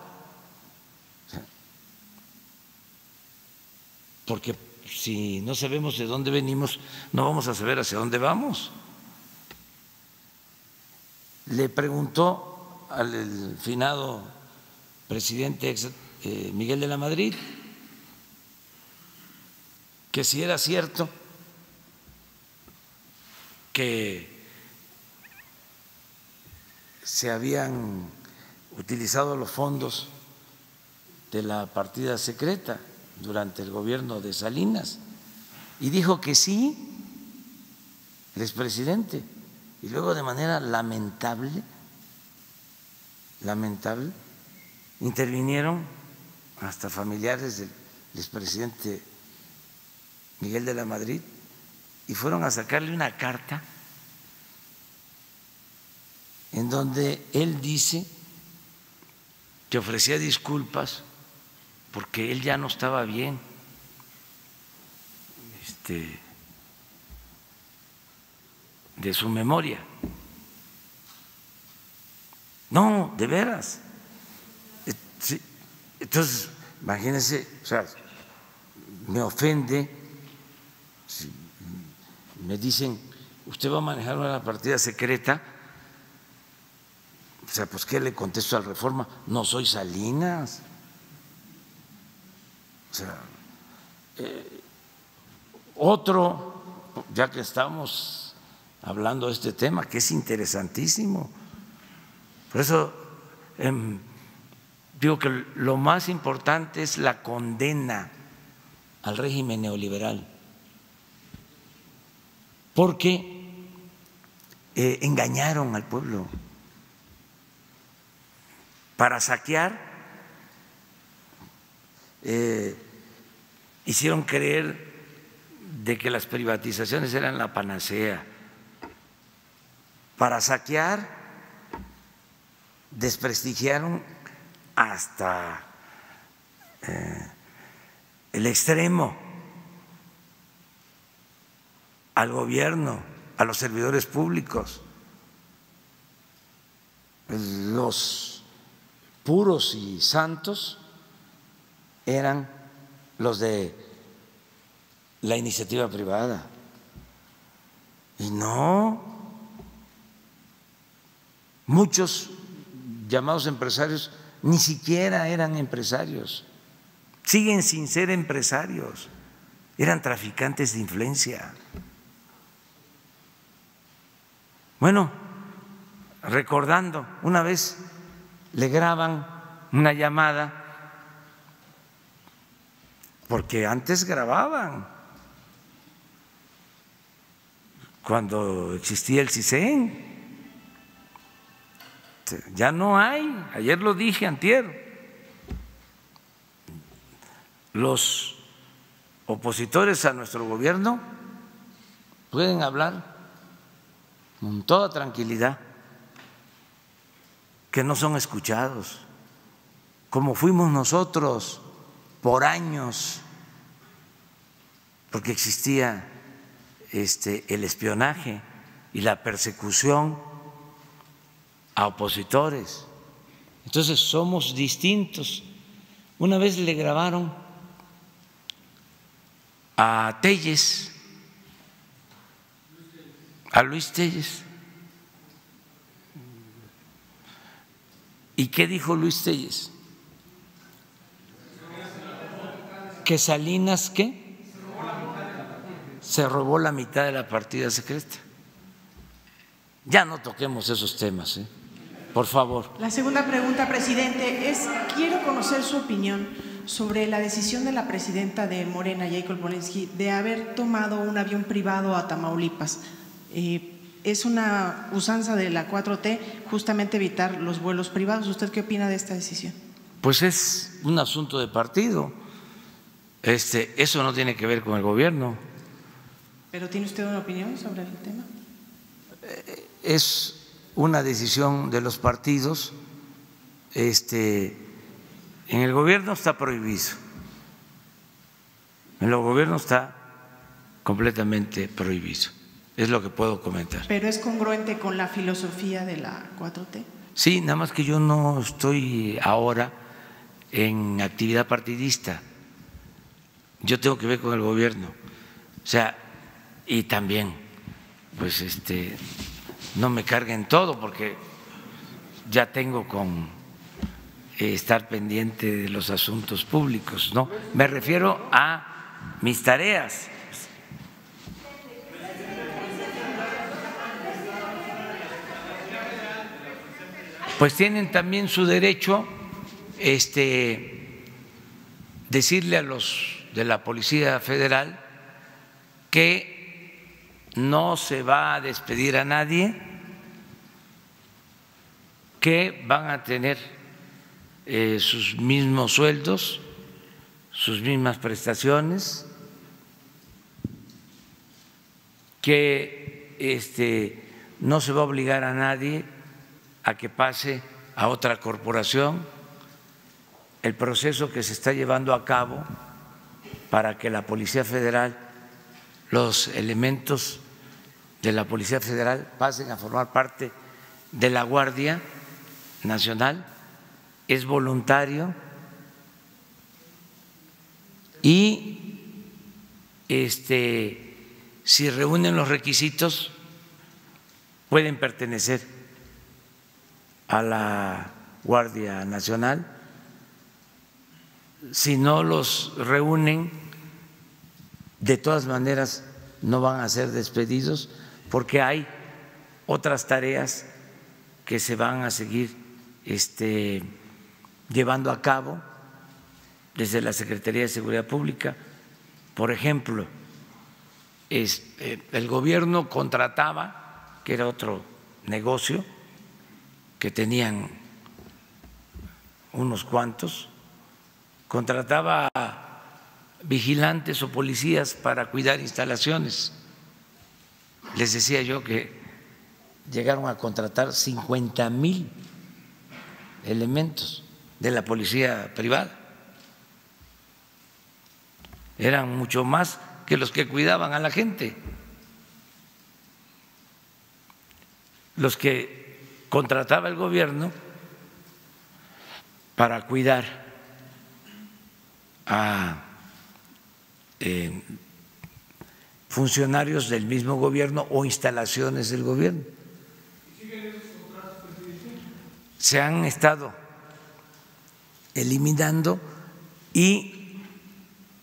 porque si no sabemos de dónde venimos, no vamos a saber hacia dónde vamos. Le preguntó al finado presidente Miguel de la Madrid que si era cierto que se habían utilizado los fondos de la partida secreta durante el gobierno de Salinas, y dijo que sí, el expresidente, y luego de manera lamentable intervinieron hasta familiares del expresidente Miguel de la Madrid y fueron a sacarle una carta en donde él dice que ofrecía disculpas porque él ya no estaba bien, de su memoria. No, de veras. Sí. Entonces, imagínense, o sea, me ofende si me dicen, usted va a manejar una partida secreta. O sea, pues ¿qué le contesto al Reforma? No soy Salinas. O sea, otro ya que estamos hablando de este tema, que es interesantísimo, por eso digo que lo más importante es la condena al régimen neoliberal, porque engañaron al pueblo para saquear, hicieron creer de que las privatizaciones eran la panacea. Para saquear, desprestigiaron hasta el extremo al gobierno, a los servidores públicos. Los puros y santos eran los de la iniciativa privada. Y no, muchos llamados empresarios ni siquiera eran empresarios, siguen sin ser empresarios, eran traficantes de influencia. Bueno, recordando, una vez le graban una llamada, porque antes grababan, cuando existía el CISEN. Ya no hay, ayer lo dije, antier. Los opositores a nuestro gobierno pueden hablar con toda tranquilidad, que no son escuchados, como fuimos nosotros por años, porque existía el espionaje y la persecución a opositores. Entonces somos distintos. Una vez le grabaron a Telles, a Luis Telles. ¿Y qué dijo Luis Telles? Que Salinas, ¿qué? Se robó la mitad de la partida secreta. Ya no toquemos esos temas, por favor. La segunda pregunta, presidente, es: quiero conocer su opinión sobre la decisión de la presidenta de Morena, Jacob Polensky, de haber tomado un avión privado a Tamaulipas. Es una usanza de la 4T justamente evitar los vuelos privados. ¿Usted qué opina de esta decisión? Pues es un asunto de partido. Eso no tiene que ver con el gobierno. ¿Pero tiene usted una opinión sobre el tema? Es una decisión de los partidos. En el gobierno está prohibido. En el gobierno está completamente prohibido. Es lo que puedo comentar. ¿Pero es congruente con la filosofía de la 4T? Sí, nada más que yo no estoy ahora en actividad partidista. Yo tengo que ver con el gobierno. O sea, y también, pues no me carguen todo, porque ya tengo con estar pendiente de los asuntos públicos, ¿no? Me refiero a mis tareas. Pues tienen también su derecho decirle a los de la Policía Federal que no se va a despedir a nadie, que van a tener sus mismos sueldos, sus mismas prestaciones, que no se va a obligar a nadie a que pase a otra corporación. El proceso que se está llevando a cabo para que la Policía Federal, los elementos de la Policía Federal pasen a formar parte de la Guardia Nacional, es voluntario y si reúnen los requisitos pueden pertenecer a la Guardia Nacional. Si no los reúnen, de todas maneras no van a ser despedidos porque hay otras tareas que se van a seguir llevando a cabo desde la Secretaría de Seguridad Pública. Por ejemplo, el gobierno contrataba, que era otro negocio que tenían unos cuantos, contrataba vigilantes o policías para cuidar instalaciones. Les decía yo que llegaron a contratar 50,000 elementos de la policía privada. Eran mucho más que los que cuidaban a la gente. Los que contrataba el gobierno para cuidar a funcionarios del mismo gobierno o instalaciones del gobierno. Se han estado eliminando y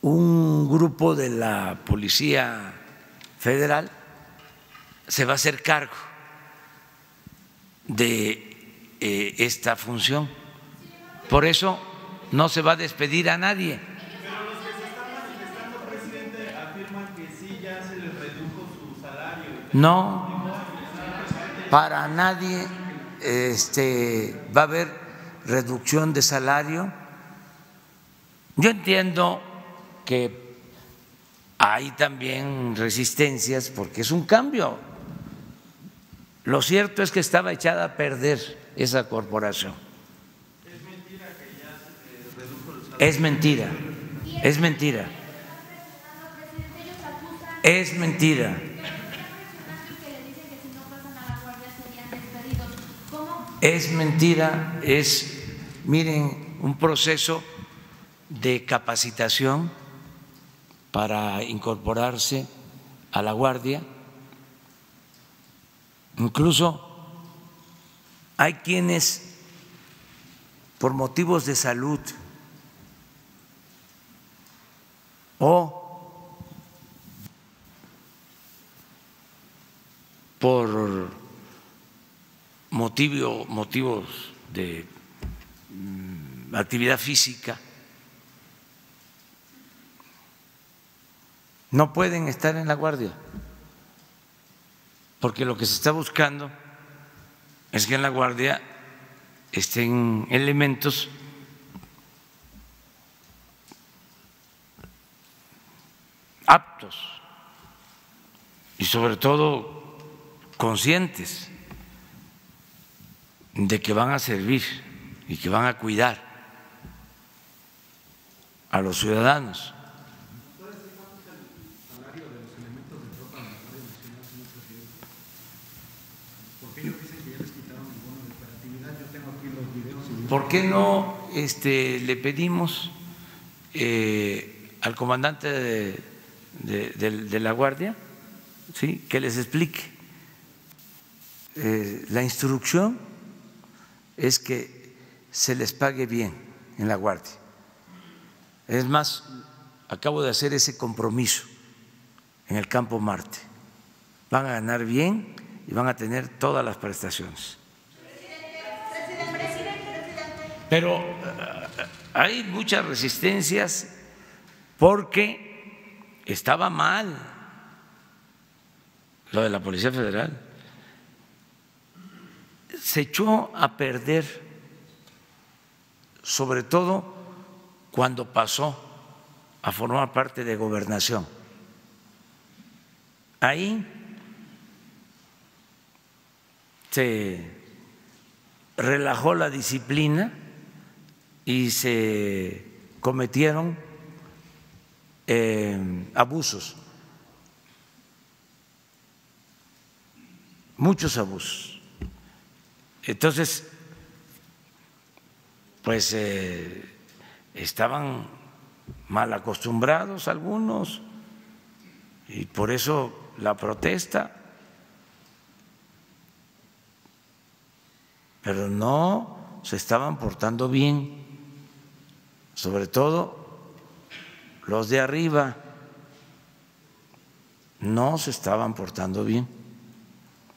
un grupo de la Policía Federal se va a hacer cargo de esta función. Por eso no se va a despedir a nadie. Pero los que se están manifestando, presidente, afirman que sí ya se les redujo su salario. No, para nadie va a haber reducción de salario. Yo entiendo que hay también resistencias porque es un cambio. Lo cierto es que estaba echada a perder esa corporación. Es mentira que ya se redujo el salario. Es mentira, es mentira. Es mentira. Es mentira, miren, un proceso de capacitación para incorporarse a la Guardia. Incluso hay quienes por motivos de salud o por motivos de actividad física no pueden estar en la Guardia, porque lo que se está buscando es que en la Guardia estén elementos aptos y sobre todo conscientes de que van a servir y que van a cuidar a los ciudadanos. ¿Por qué no le pedimos al comandante de la Guardia, ¿sí?, que les explique? La instrucción es que se les pague bien en la Guardia. Es más, acabo de hacer ese compromiso en el Campo Marte. Van a ganar bien y van a tener todas las prestaciones. Pero hay muchas resistencias porque estaba mal lo de la Policía Federal. Se echó a perder, sobre todo cuando pasó a formar parte de Gobernación. Ahí se relajó la disciplina y se cometieron abusos, muchos abusos. Entonces, pues estaban mal acostumbrados algunos y por eso la protesta, pero no se estaban portando bien, sobre todo los de arriba, no se estaban portando bien.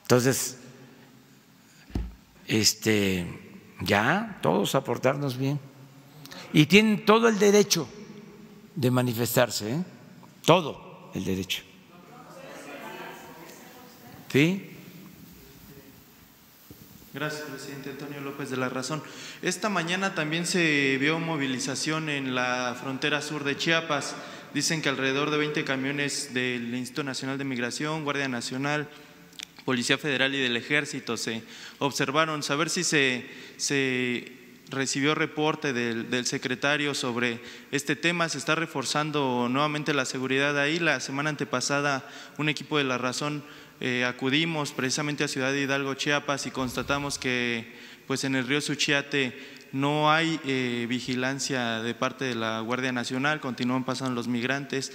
Entonces, ya todos a portarnos bien. Y tienen todo el derecho de manifestarse, ¿eh? Todo el derecho. ¿Sí? Gracias, presidente. Antonio López de La Razón. Esta mañana también se vio movilización en la frontera sur de Chiapas. Dicen que alrededor de 20 camiones del Instituto Nacional de Migración, Guardia Nacional, Policía Federal y del Ejército se observaron. Saber si se recibió reporte del secretario sobre este tema. Se está reforzando nuevamente la seguridad ahí. La semana antepasada un equipo de La Razón acudimos precisamente a Ciudad Hidalgo, Chiapas, y constatamos que pues en el río Suchiate no hay vigilancia de parte de la Guardia Nacional, continúan pasando los migrantes.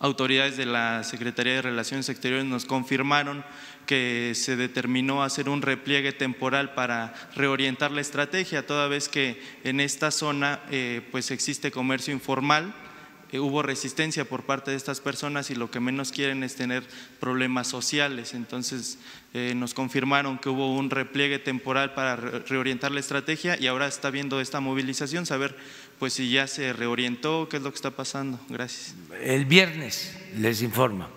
Autoridades de la Secretaría de Relaciones Exteriores nos confirmaron que se determinó hacer un repliegue temporal para reorientar la estrategia, toda vez que en esta zona pues existe comercio informal. Hubo resistencia por parte de estas personas y lo que menos quieren es tener problemas sociales. Entonces nos confirmaron que hubo un repliegue temporal para reorientar la estrategia y ahora está viendo esta movilización, saber pues si ya se reorientó, qué es lo que está pasando. Gracias. El viernes les informa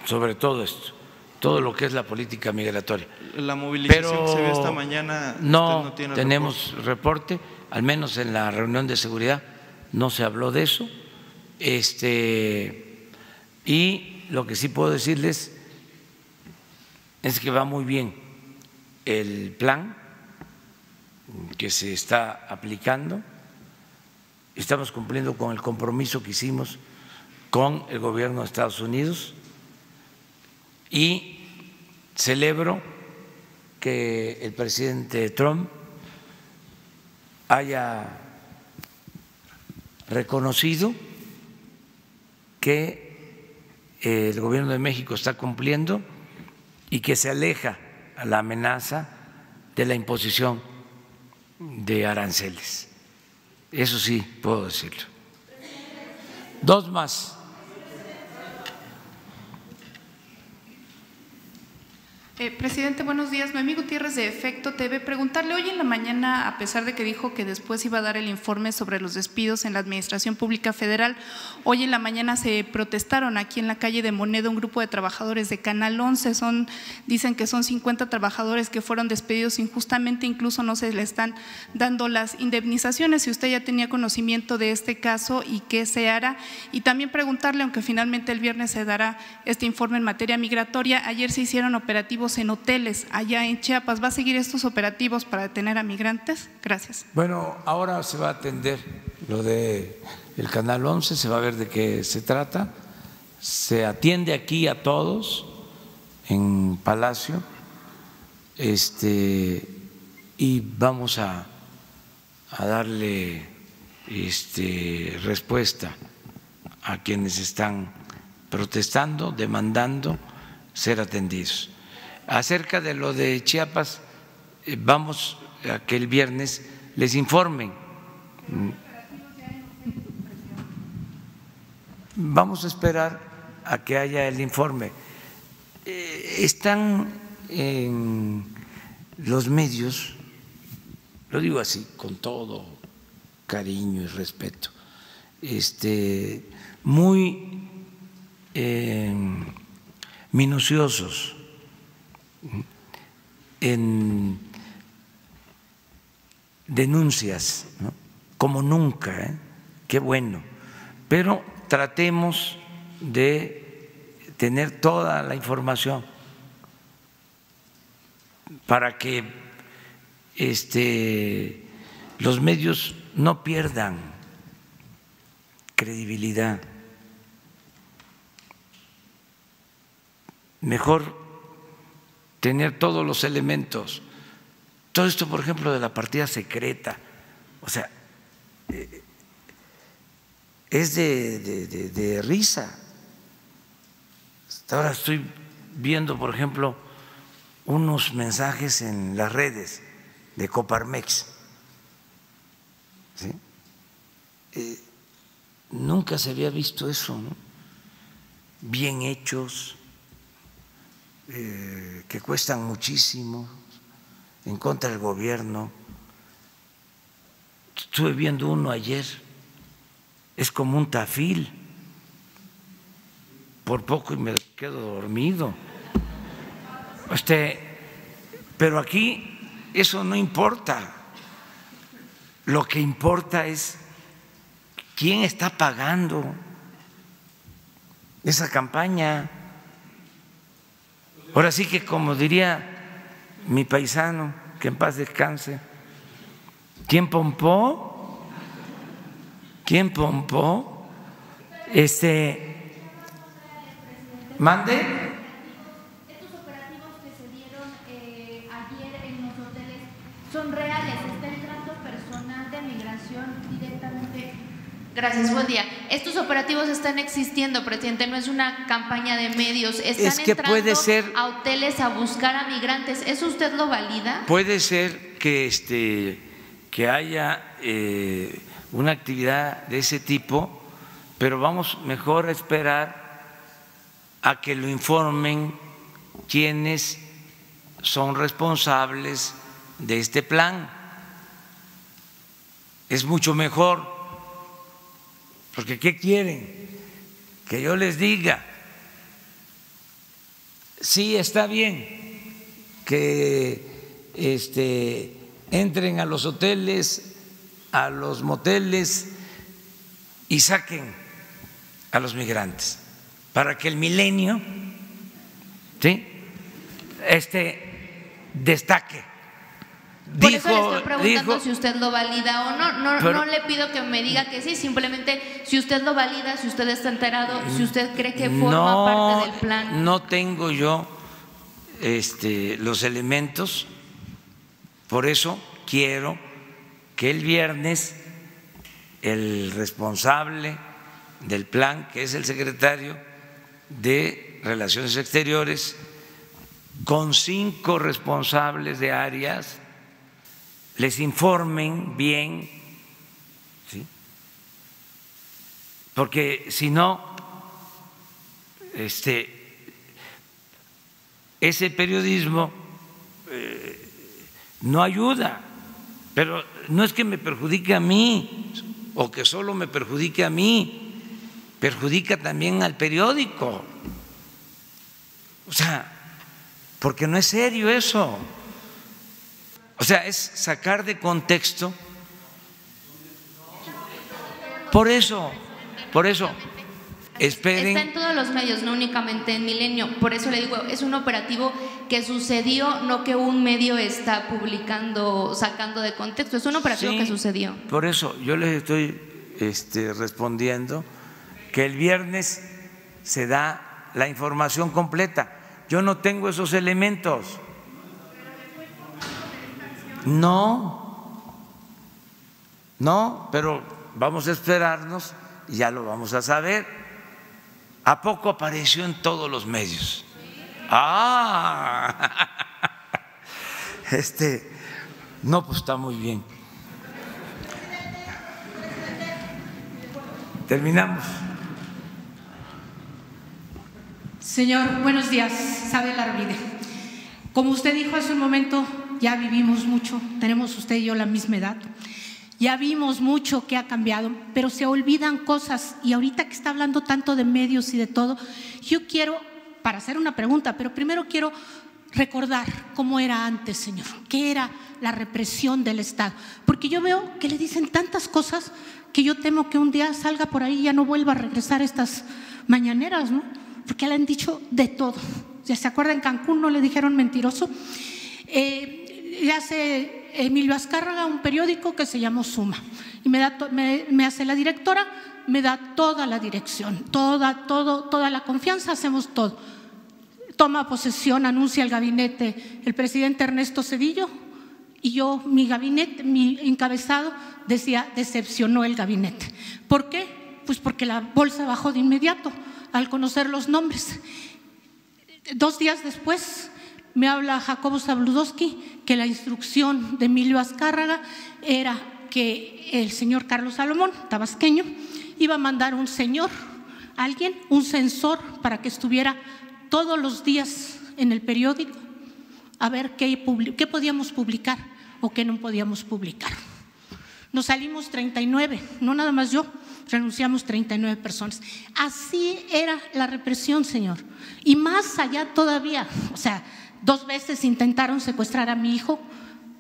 sobre todo esto, todo lo que es la política migratoria. La movilización que se vio esta mañana, no tiene tenemos reporte, al menos en la reunión de seguridad no se habló de eso, y lo que sí puedo decirles es que va muy bien el plan que se está aplicando, estamos cumpliendo con el compromiso que hicimos con el gobierno de Estados Unidos y celebro que el presidente Trump haya reconocido que el gobierno de México está cumpliendo y que se aleja a la amenaza de la imposición de aranceles. Eso sí puedo decirlo. Dos más. Presidente, buenos días. Noemí Gutiérrez de Efecto TV. Preguntarle, hoy en la mañana, a pesar de que dijo que después iba a dar el informe sobre los despidos en la Administración Pública Federal, hoy en la mañana se protestaron aquí en la calle de Moneda un grupo de trabajadores de Canal 11. Dicen que son 50 trabajadores que fueron despedidos injustamente, incluso no se le están dando las indemnizaciones. Si usted ya tenía conocimiento de este caso y qué se hará. Y también preguntarle, aunque finalmente el viernes se dará este informe en materia migratoria, ayer se hicieron operativos en hoteles allá en Chiapas. ¿Va a seguir estos operativos para detener a migrantes? Gracias. Bueno, ahora se va a atender lo de el Canal 11, se va a ver de qué se trata. Se atiende aquí a todos en Palacio, y vamos a darle respuesta a quienes están protestando, demandando ser atendidos. Acerca de lo de Chiapas, vamos a que el viernes les informen. Vamos a esperar a que haya el informe. Están en los medios, lo digo así, con todo cariño y respeto, muy minuciosos en denuncias, ¿no? Como nunca, qué bueno, pero tratemos de tener toda la información para que los medios no pierdan credibilidad. Mejor tener todos los elementos. Todo esto, por ejemplo, de la partida secreta, o sea, es de risa. Hasta ahora estoy viendo, por ejemplo, unos mensajes en las redes de Coparmex, ¿sí? Nunca se había visto eso, ¿no? bien hechos, que cuestan muchísimo, en contra del gobierno. Estuve viendo uno ayer, es como un tafil, por poco y me quedo dormido. Pero aquí eso no importa, lo que importa es quién está pagando esa campaña. Ahora sí que, como diría mi paisano, que en paz descanse, ¿quién pompó? ¿Quién pompó? ¿Mande? Estos operativos que se dieron ayer en los hoteles son reales, está entrando personal de migración directamente. Gracias, buen día. Estos operativos están existiendo, presidente, no es una campaña de medios, están entrando a hoteles a buscar a migrantes. ¿Eso usted lo valida? Puede ser que haya una actividad de ese tipo, pero vamos mejor a esperar a que lo informen quienes son responsables de este plan. Es mucho mejor, porque ¿qué quieren? Que yo les diga, sí, está bien que entren a los hoteles, a los moteles y saquen a los migrantes para que el milenio, ¿sí?, destaque. Por eso le estoy preguntando si usted lo valida o no. No le pido que me diga que sí, simplemente si usted lo valida, si usted está enterado, si usted cree que forma parte del plan. No tengo yo los elementos, por eso quiero que el viernes el responsable del plan, que es el secretario de Relaciones Exteriores, con 5 responsables de áreas, les informen bien, ¿sí?, porque si no, ese periodismo no ayuda. Pero no es que me perjudique a mí o que solo me perjudique a mí, perjudica también al periódico. O sea, porque no es serio eso. O sea, es sacar de contexto. Por eso, esperen. Está en todos los medios, no únicamente en Milenio. Por eso le digo, es un operativo que sucedió, no que un medio está publicando, sacando de contexto. Es un operativo que sucedió. Por eso yo les estoy respondiendo que el viernes se da la información completa. Yo no tengo esos elementos. No, pero vamos a esperarnos y ya lo vamos a saber. ¿A poco apareció en todos los medios? No, pues está muy bien. Terminamos. Señor, buenos días. Sabel Arvide. Como usted dijo hace un momento, ya vivimos mucho, tenemos usted y yo la misma edad. Ya vimos mucho que ha cambiado, pero se olvidan cosas. Y ahorita que está hablando tanto de medios y de todo, yo quiero, para hacer una pregunta, pero primero quiero recordar cómo era antes, señor, qué era la represión del Estado. Porque yo veo que le dicen tantas cosas que yo temo que un día salga por ahí y ya no vuelva a regresar a estas mañaneras, ¿no? Porque le han dicho de todo. ¿Ya se acuerdan? En Cancún no le dijeron mentiroso. Hace Emilio Azcárraga un periódico que se llamó Suma y me hace la directora, me da toda la dirección, toda la confianza, hacemos todo. Toma posesión, anuncia el gabinete el presidente Ernesto Zedillo y yo, mi gabinete, mi encabezado decía, decepcionó el gabinete. ¿Por qué? Pues porque la bolsa bajó de inmediato al conocer los nombres. 2 días después me habla Jacobo Zabludowski que la instrucción de Emilio Azcárraga era que el señor Carlos Salomón, tabasqueño, iba a mandar un señor alguien, un censor, para que estuviera todos los días en el periódico a ver qué podíamos publicar o qué no podíamos publicar. Nos salimos 39, no nada más yo, renunciamos 39 personas. Así era la represión, señor. Y más allá todavía, o sea, 2 veces intentaron secuestrar a mi hijo.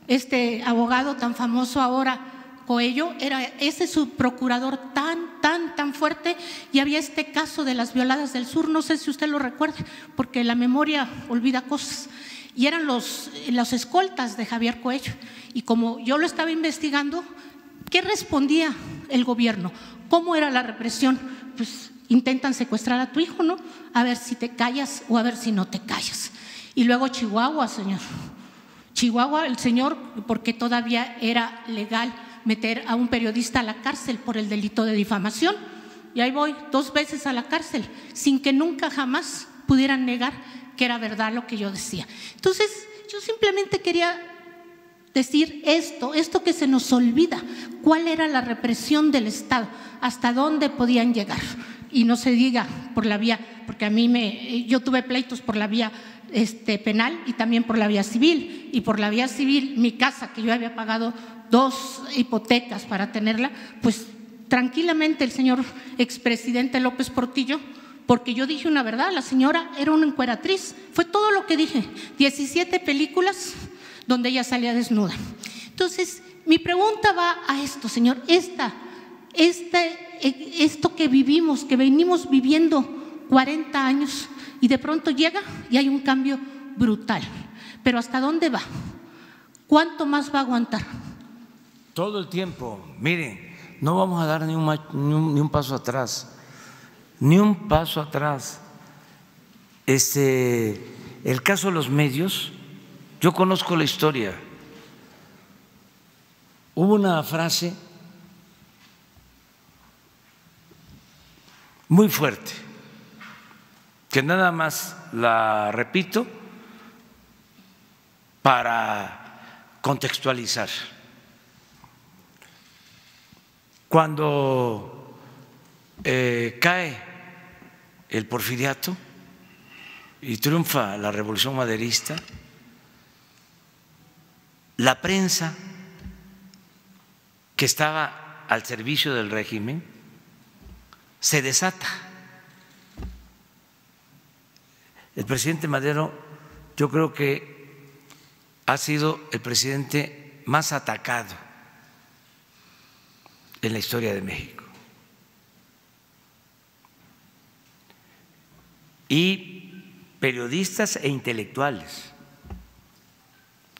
Este abogado tan famoso ahora, Coello, era ese su procurador tan fuerte, y había este caso de las violadas del sur, no sé si usted lo recuerda, porque la memoria olvida cosas, y eran los escoltas de Javier Coello, y como yo lo estaba investigando, ¿qué respondía el gobierno? ¿Cómo era la represión? Pues intentan secuestrar a tu hijo, ¿no? A ver si te callas o a ver si no te callas. Y luego Chihuahua, señor. Chihuahua, el señor, porque todavía era legal meter a un periodista a la cárcel por el delito de difamación. Y ahí voy 2 veces a la cárcel, sin que nunca jamás pudieran negar que era verdad lo que yo decía. Entonces, yo simplemente quería decir esto que se nos olvida, cuál era la represión del Estado, hasta dónde podían llegar. Y no se diga por la vía, porque a mí yo tuve pleitos por la vía penal y también por la vía civil. Y por la vía civil, mi casa, que yo había pagado 2 hipotecas para tenerla, pues tranquilamente el señor expresidente López Portillo, porque yo dije una verdad, la señora era una encueratriz, fue todo lo que dije, 17 películas donde ella salía desnuda. Entonces, mi pregunta va a esto, señor, esto que vivimos, que venimos viviendo 40 años y de pronto llega y hay un cambio brutal. Pero ¿hasta dónde va? ¿Cuánto más va a aguantar? Todo el tiempo. Miren, no vamos a dar ni un paso atrás, ni un paso atrás. El caso de los medios, yo conozco la historia. Hubo una frase muy fuerte, que nada más la repito para contextualizar. Cuando cae el porfiriato y triunfa la Revolución Maderista, la prensa que estaba al servicio del régimen se desata. El presidente Madero, yo creo que ha sido el presidente más atacado en la historia de México. Y periodistas e intelectuales,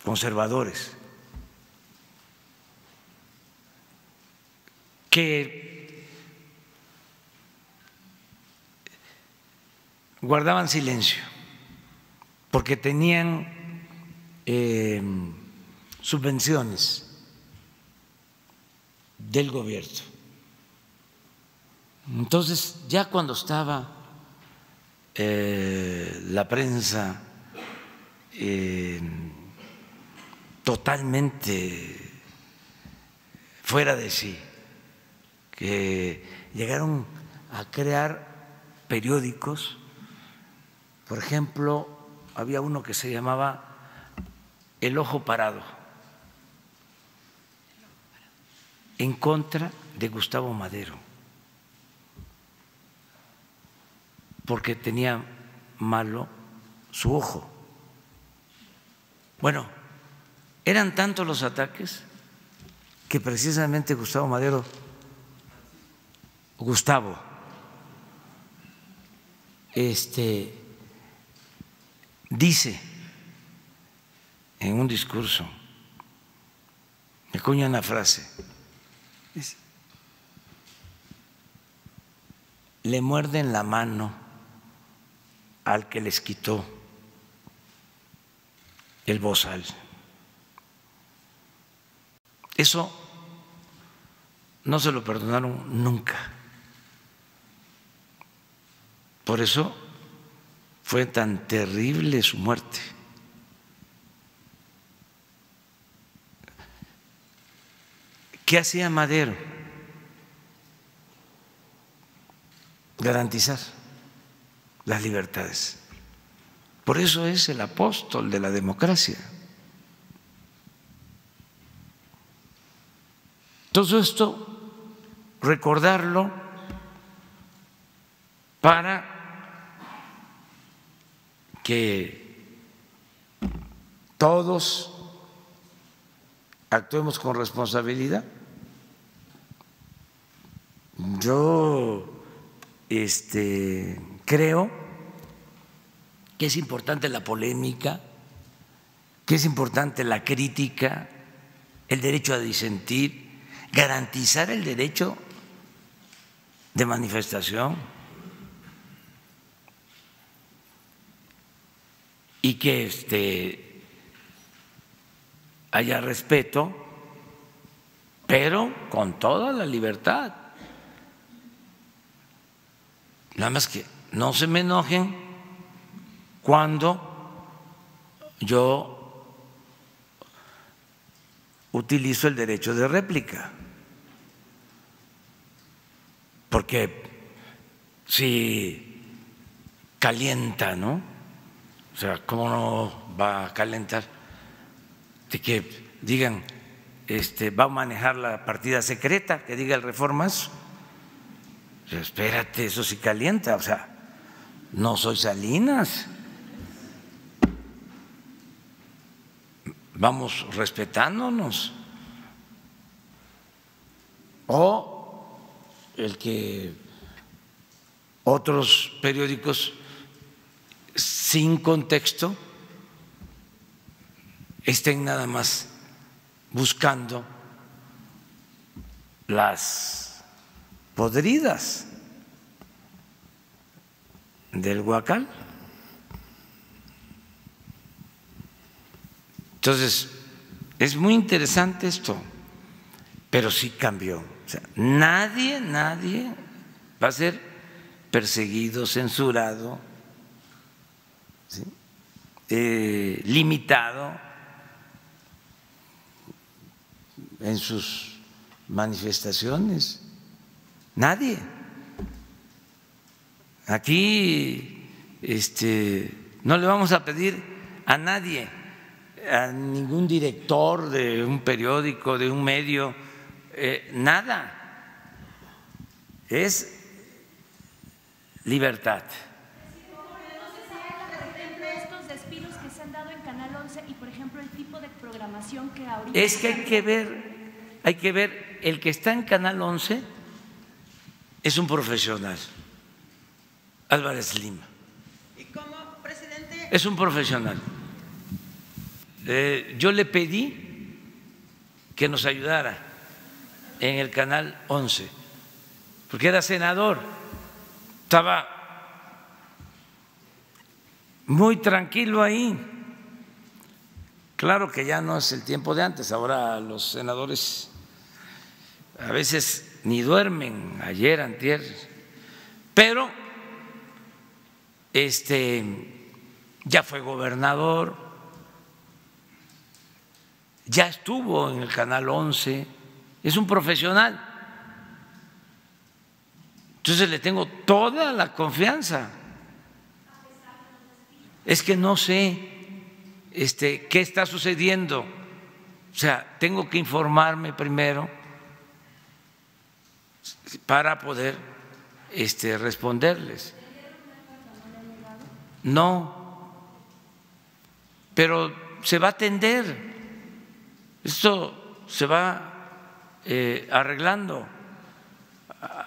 conservadores, que guardaban silencio porque tenían subvenciones del gobierno. Entonces, ya cuando estaba la prensa totalmente fuera de sí, que llegaron a crear periódicos, por ejemplo, había uno que se llamaba El Ojo Parado, en contra de Gustavo Madero, porque tenía malo su ojo. Bueno, eran tantos los ataques que precisamente Gustavo dice en un discurso, me acuña una frase, dice: le muerden la mano al que les quitó el bozal. Eso no se lo perdonaron nunca. Por eso fue tan terrible su muerte. ¿Qué hacía Madero? garantizar las libertades. Por eso es el apóstol de la democracia. Todo esto, recordarlo para que todos actuemos con responsabilidad. Yo creo que es importante la polémica, que es importante la crítica, el derecho a disentir, garantizar el derecho de manifestación y que haya respeto, pero con toda la libertad. Nada más que no se me enojen cuando yo utilizo el derecho de réplica, porque si calienta, ¿no? O sea, ¿cómo no va a calentar? De que digan, va a manejar la partida secreta, que diga el Reformas. O sea, espérate, eso sí calienta, o sea, no soy Salinas. Vamos respetándonos. O el que otros periódicos sin contexto estén nada más buscando las podridas del huacal. Entonces, es muy interesante esto, pero sí cambió. O sea, nadie va a ser perseguido, censurado, ¿sí? Limitado en sus manifestaciones. Nadie. Aquí no le vamos a pedir a nadie, a ningún director de un periódico, de un medio, nada. Es libertad. Estos despidos que se han dado en Canal 11 y, por ejemplo, el tipo de programación que ahorita… Es que hay que ver, el que está en Canal 11 es un profesional, Álvarez Lima. ¿Y cómo, presidente? Es un profesional. Yo le pedí que nos ayudara en el Canal 11, porque era senador, estaba muy tranquilo ahí. Claro que ya no es el tiempo de antes, ahora los senadores a veces ni duermen, ayer, antier, pero ya fue gobernador, ya estuvo en el Canal 11, es un profesional. Entonces le tengo toda la confianza. Es que no sé qué está sucediendo, o sea, tengo que informarme primero para poder responderles. No, pero se va a atender, esto se va arreglando.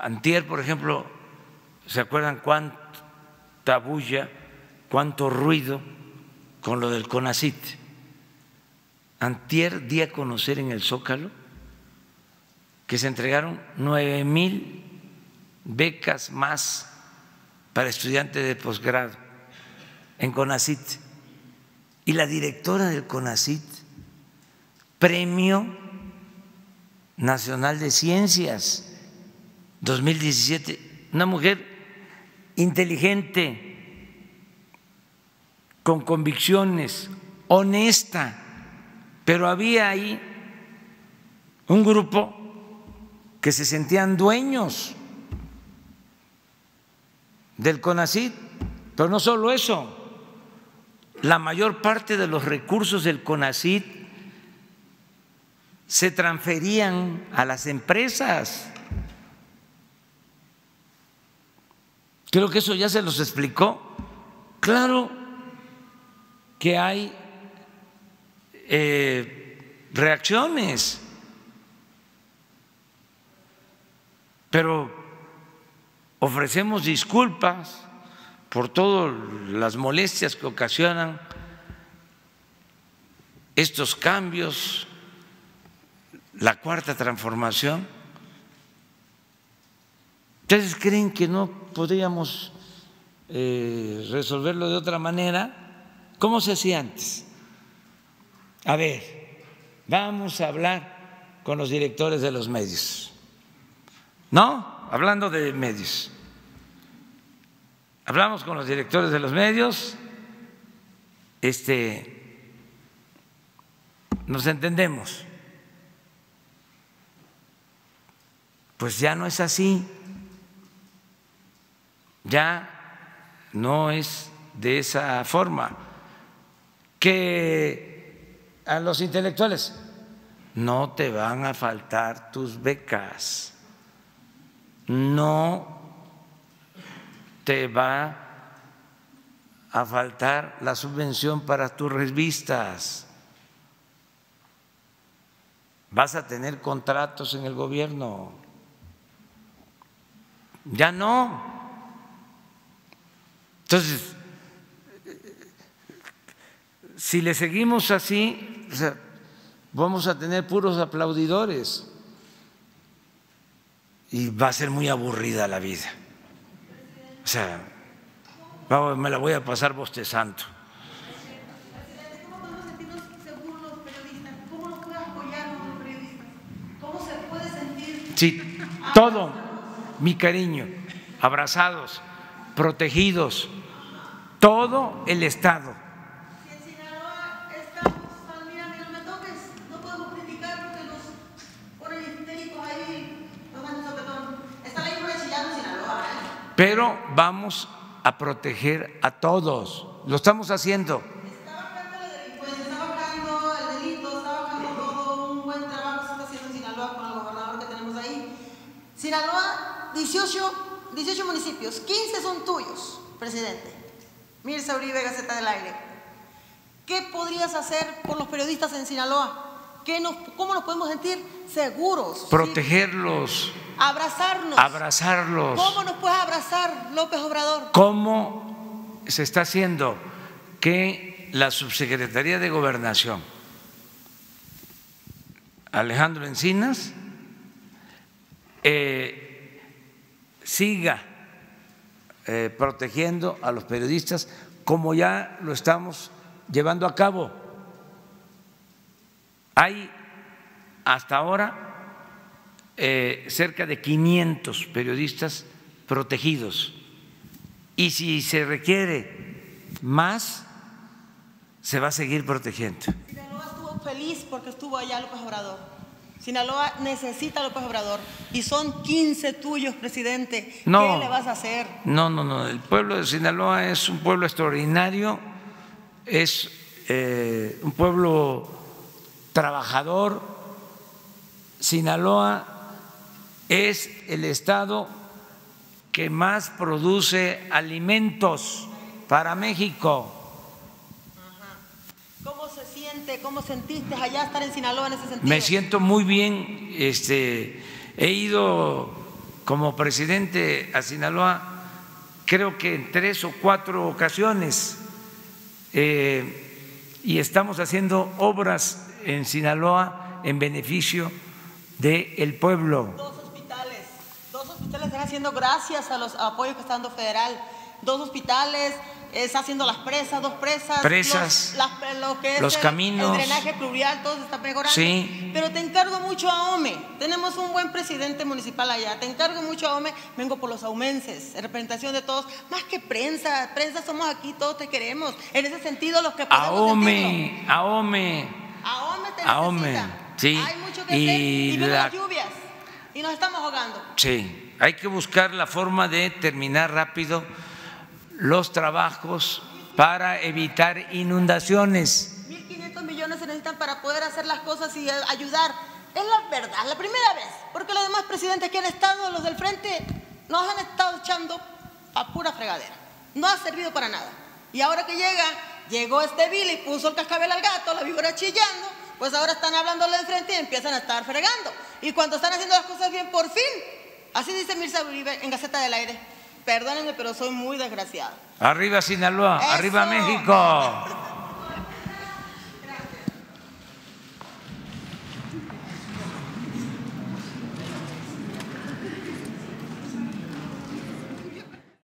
Antier, por ejemplo, ¿se acuerdan cuánta bulla, cuánto ruido con lo del CONACYT? Antier di a conocer en el Zócalo que se entregaron 9,000 becas más para estudiantes de posgrado en CONACYT, y la directora del CONACYT, Premio Nacional de Ciencias 2017, una mujer inteligente, con convicciones, honesta, pero había ahí un grupo que se sentían dueños del CONACYT, pero no solo eso, la mayor parte de los recursos del CONACYT se transferían a las empresas. Creo que eso ya se los explicó. Claro que hay reacciones, pero ofrecemos disculpas por todas las molestias que ocasionan estos cambios, la cuarta transformación. ¿Ustedes creen que no podríamos resolverlo de otra manera? ¿Cómo se hacía antes? A ver, vamos a hablar con los directores de los medios. ¿No? Hablando de medios. Hablamos con los directores de los medios, nos entendemos. Pues ya no es así. Ya no es de esa forma. Que a los intelectuales no te van a faltar tus becas, no te va a faltar la subvención para tus revistas, vas a tener contratos en el gobierno. Ya no. Entonces, si le seguimos así, o sea, vamos a tener puros aplaudidores y va a ser muy aburrida la vida. O sea, me la voy a pasar bostezando. ¿Cómo podemos sentirnos seguros los periodistas? ¿Cómo nos puede apoyar los periodistas? ¿Cómo se puede sentir? Sí, todo mi cariño, abrazados, protegidos, todo el Estado. Si en Sinaloa estamos, mira, no me toques, no podemos criticar porque nos ponen histéricos ahí, tomando sopetón. Está la hija de Chillán en Sinaloa, Pero vamos a proteger a todos, lo estamos haciendo. Está bajando la delincuencia, está bajando el delito, está bajando todo, un buen trabajo se está haciendo en Sinaloa con el gobernador que tenemos ahí. Sinaloa, 18 municipios, 15 son tuyos, presidente. Mirza Uribe, Gaceta del Aire. ¿Qué podrías hacer por los periodistas en Sinaloa? ¿Cómo nos podemos sentir seguros? Protegerlos. ¿Sí? Abrazarnos. Abrazarlos. ¿Cómo nos puedes abrazar, López Obrador? ¿Cómo se está haciendo que la Subsecretaría de Gobernación, Alejandro Encinas, siga protegiendo a los periodistas como ya lo estamos llevando a cabo? Hay hasta ahora cerca de 500 periodistas protegidos y si se requiere más, se va a seguir protegiendo. Sinaloa estuvo feliz porque estuvo allá López Obrador. Sinaloa necesita a López Obrador y son 15 tuyos, presidente. No, ¿qué le vas a hacer? No, el pueblo de Sinaloa es un pueblo extraordinario, es un pueblo trabajador. Sinaloa es el estado que más produce alimentos para México. ¿Cómo se siente, cómo sentiste allá estar en Sinaloa en ese sentido? Me siento muy bien, he ido como presidente a Sinaloa creo que en 3 o 4 ocasiones y estamos haciendo obras en Sinaloa en beneficio del pueblo. 2 hospitales están haciendo gracias a los apoyos que está dando federal. 2 hospitales, está haciendo las presas, 2 presas, lo que es los caminos, el drenaje pluvial, todo se está mejorando. Sí. Pero te encargo mucho a OME, tenemos un buen presidente municipal allá, te encargo mucho a OME, vengo por los aumenses, en representación de todos, más que prensa somos aquí, todos te queremos, en ese sentido los que podemos sentirlo. A OME te necesita. Sí. Hay mucho que hacer y vienen las lluvias y nos estamos ahogando. Sí, hay que buscar la forma de terminar rápido los trabajos para evitar inundaciones. 1.500 millones se necesitan para poder hacer las cosas y ayudar. Es la verdad, la primera vez, porque los demás presidentes que han estado, los del frente, nos han estado echando a pura fregadera. No ha servido para nada. Y ahora que llegó este Bill y puso el cascabel al gato, la víbora chillando, pues ahora están hablando de frente y empiezan a estar fregando. Y cuando están haciendo las cosas bien, por fin, así dice Mirza Uribe en Gaceta del Aire. Perdónenme, pero soy muy desgraciada. Arriba Sinaloa, ¡eso! arriba México.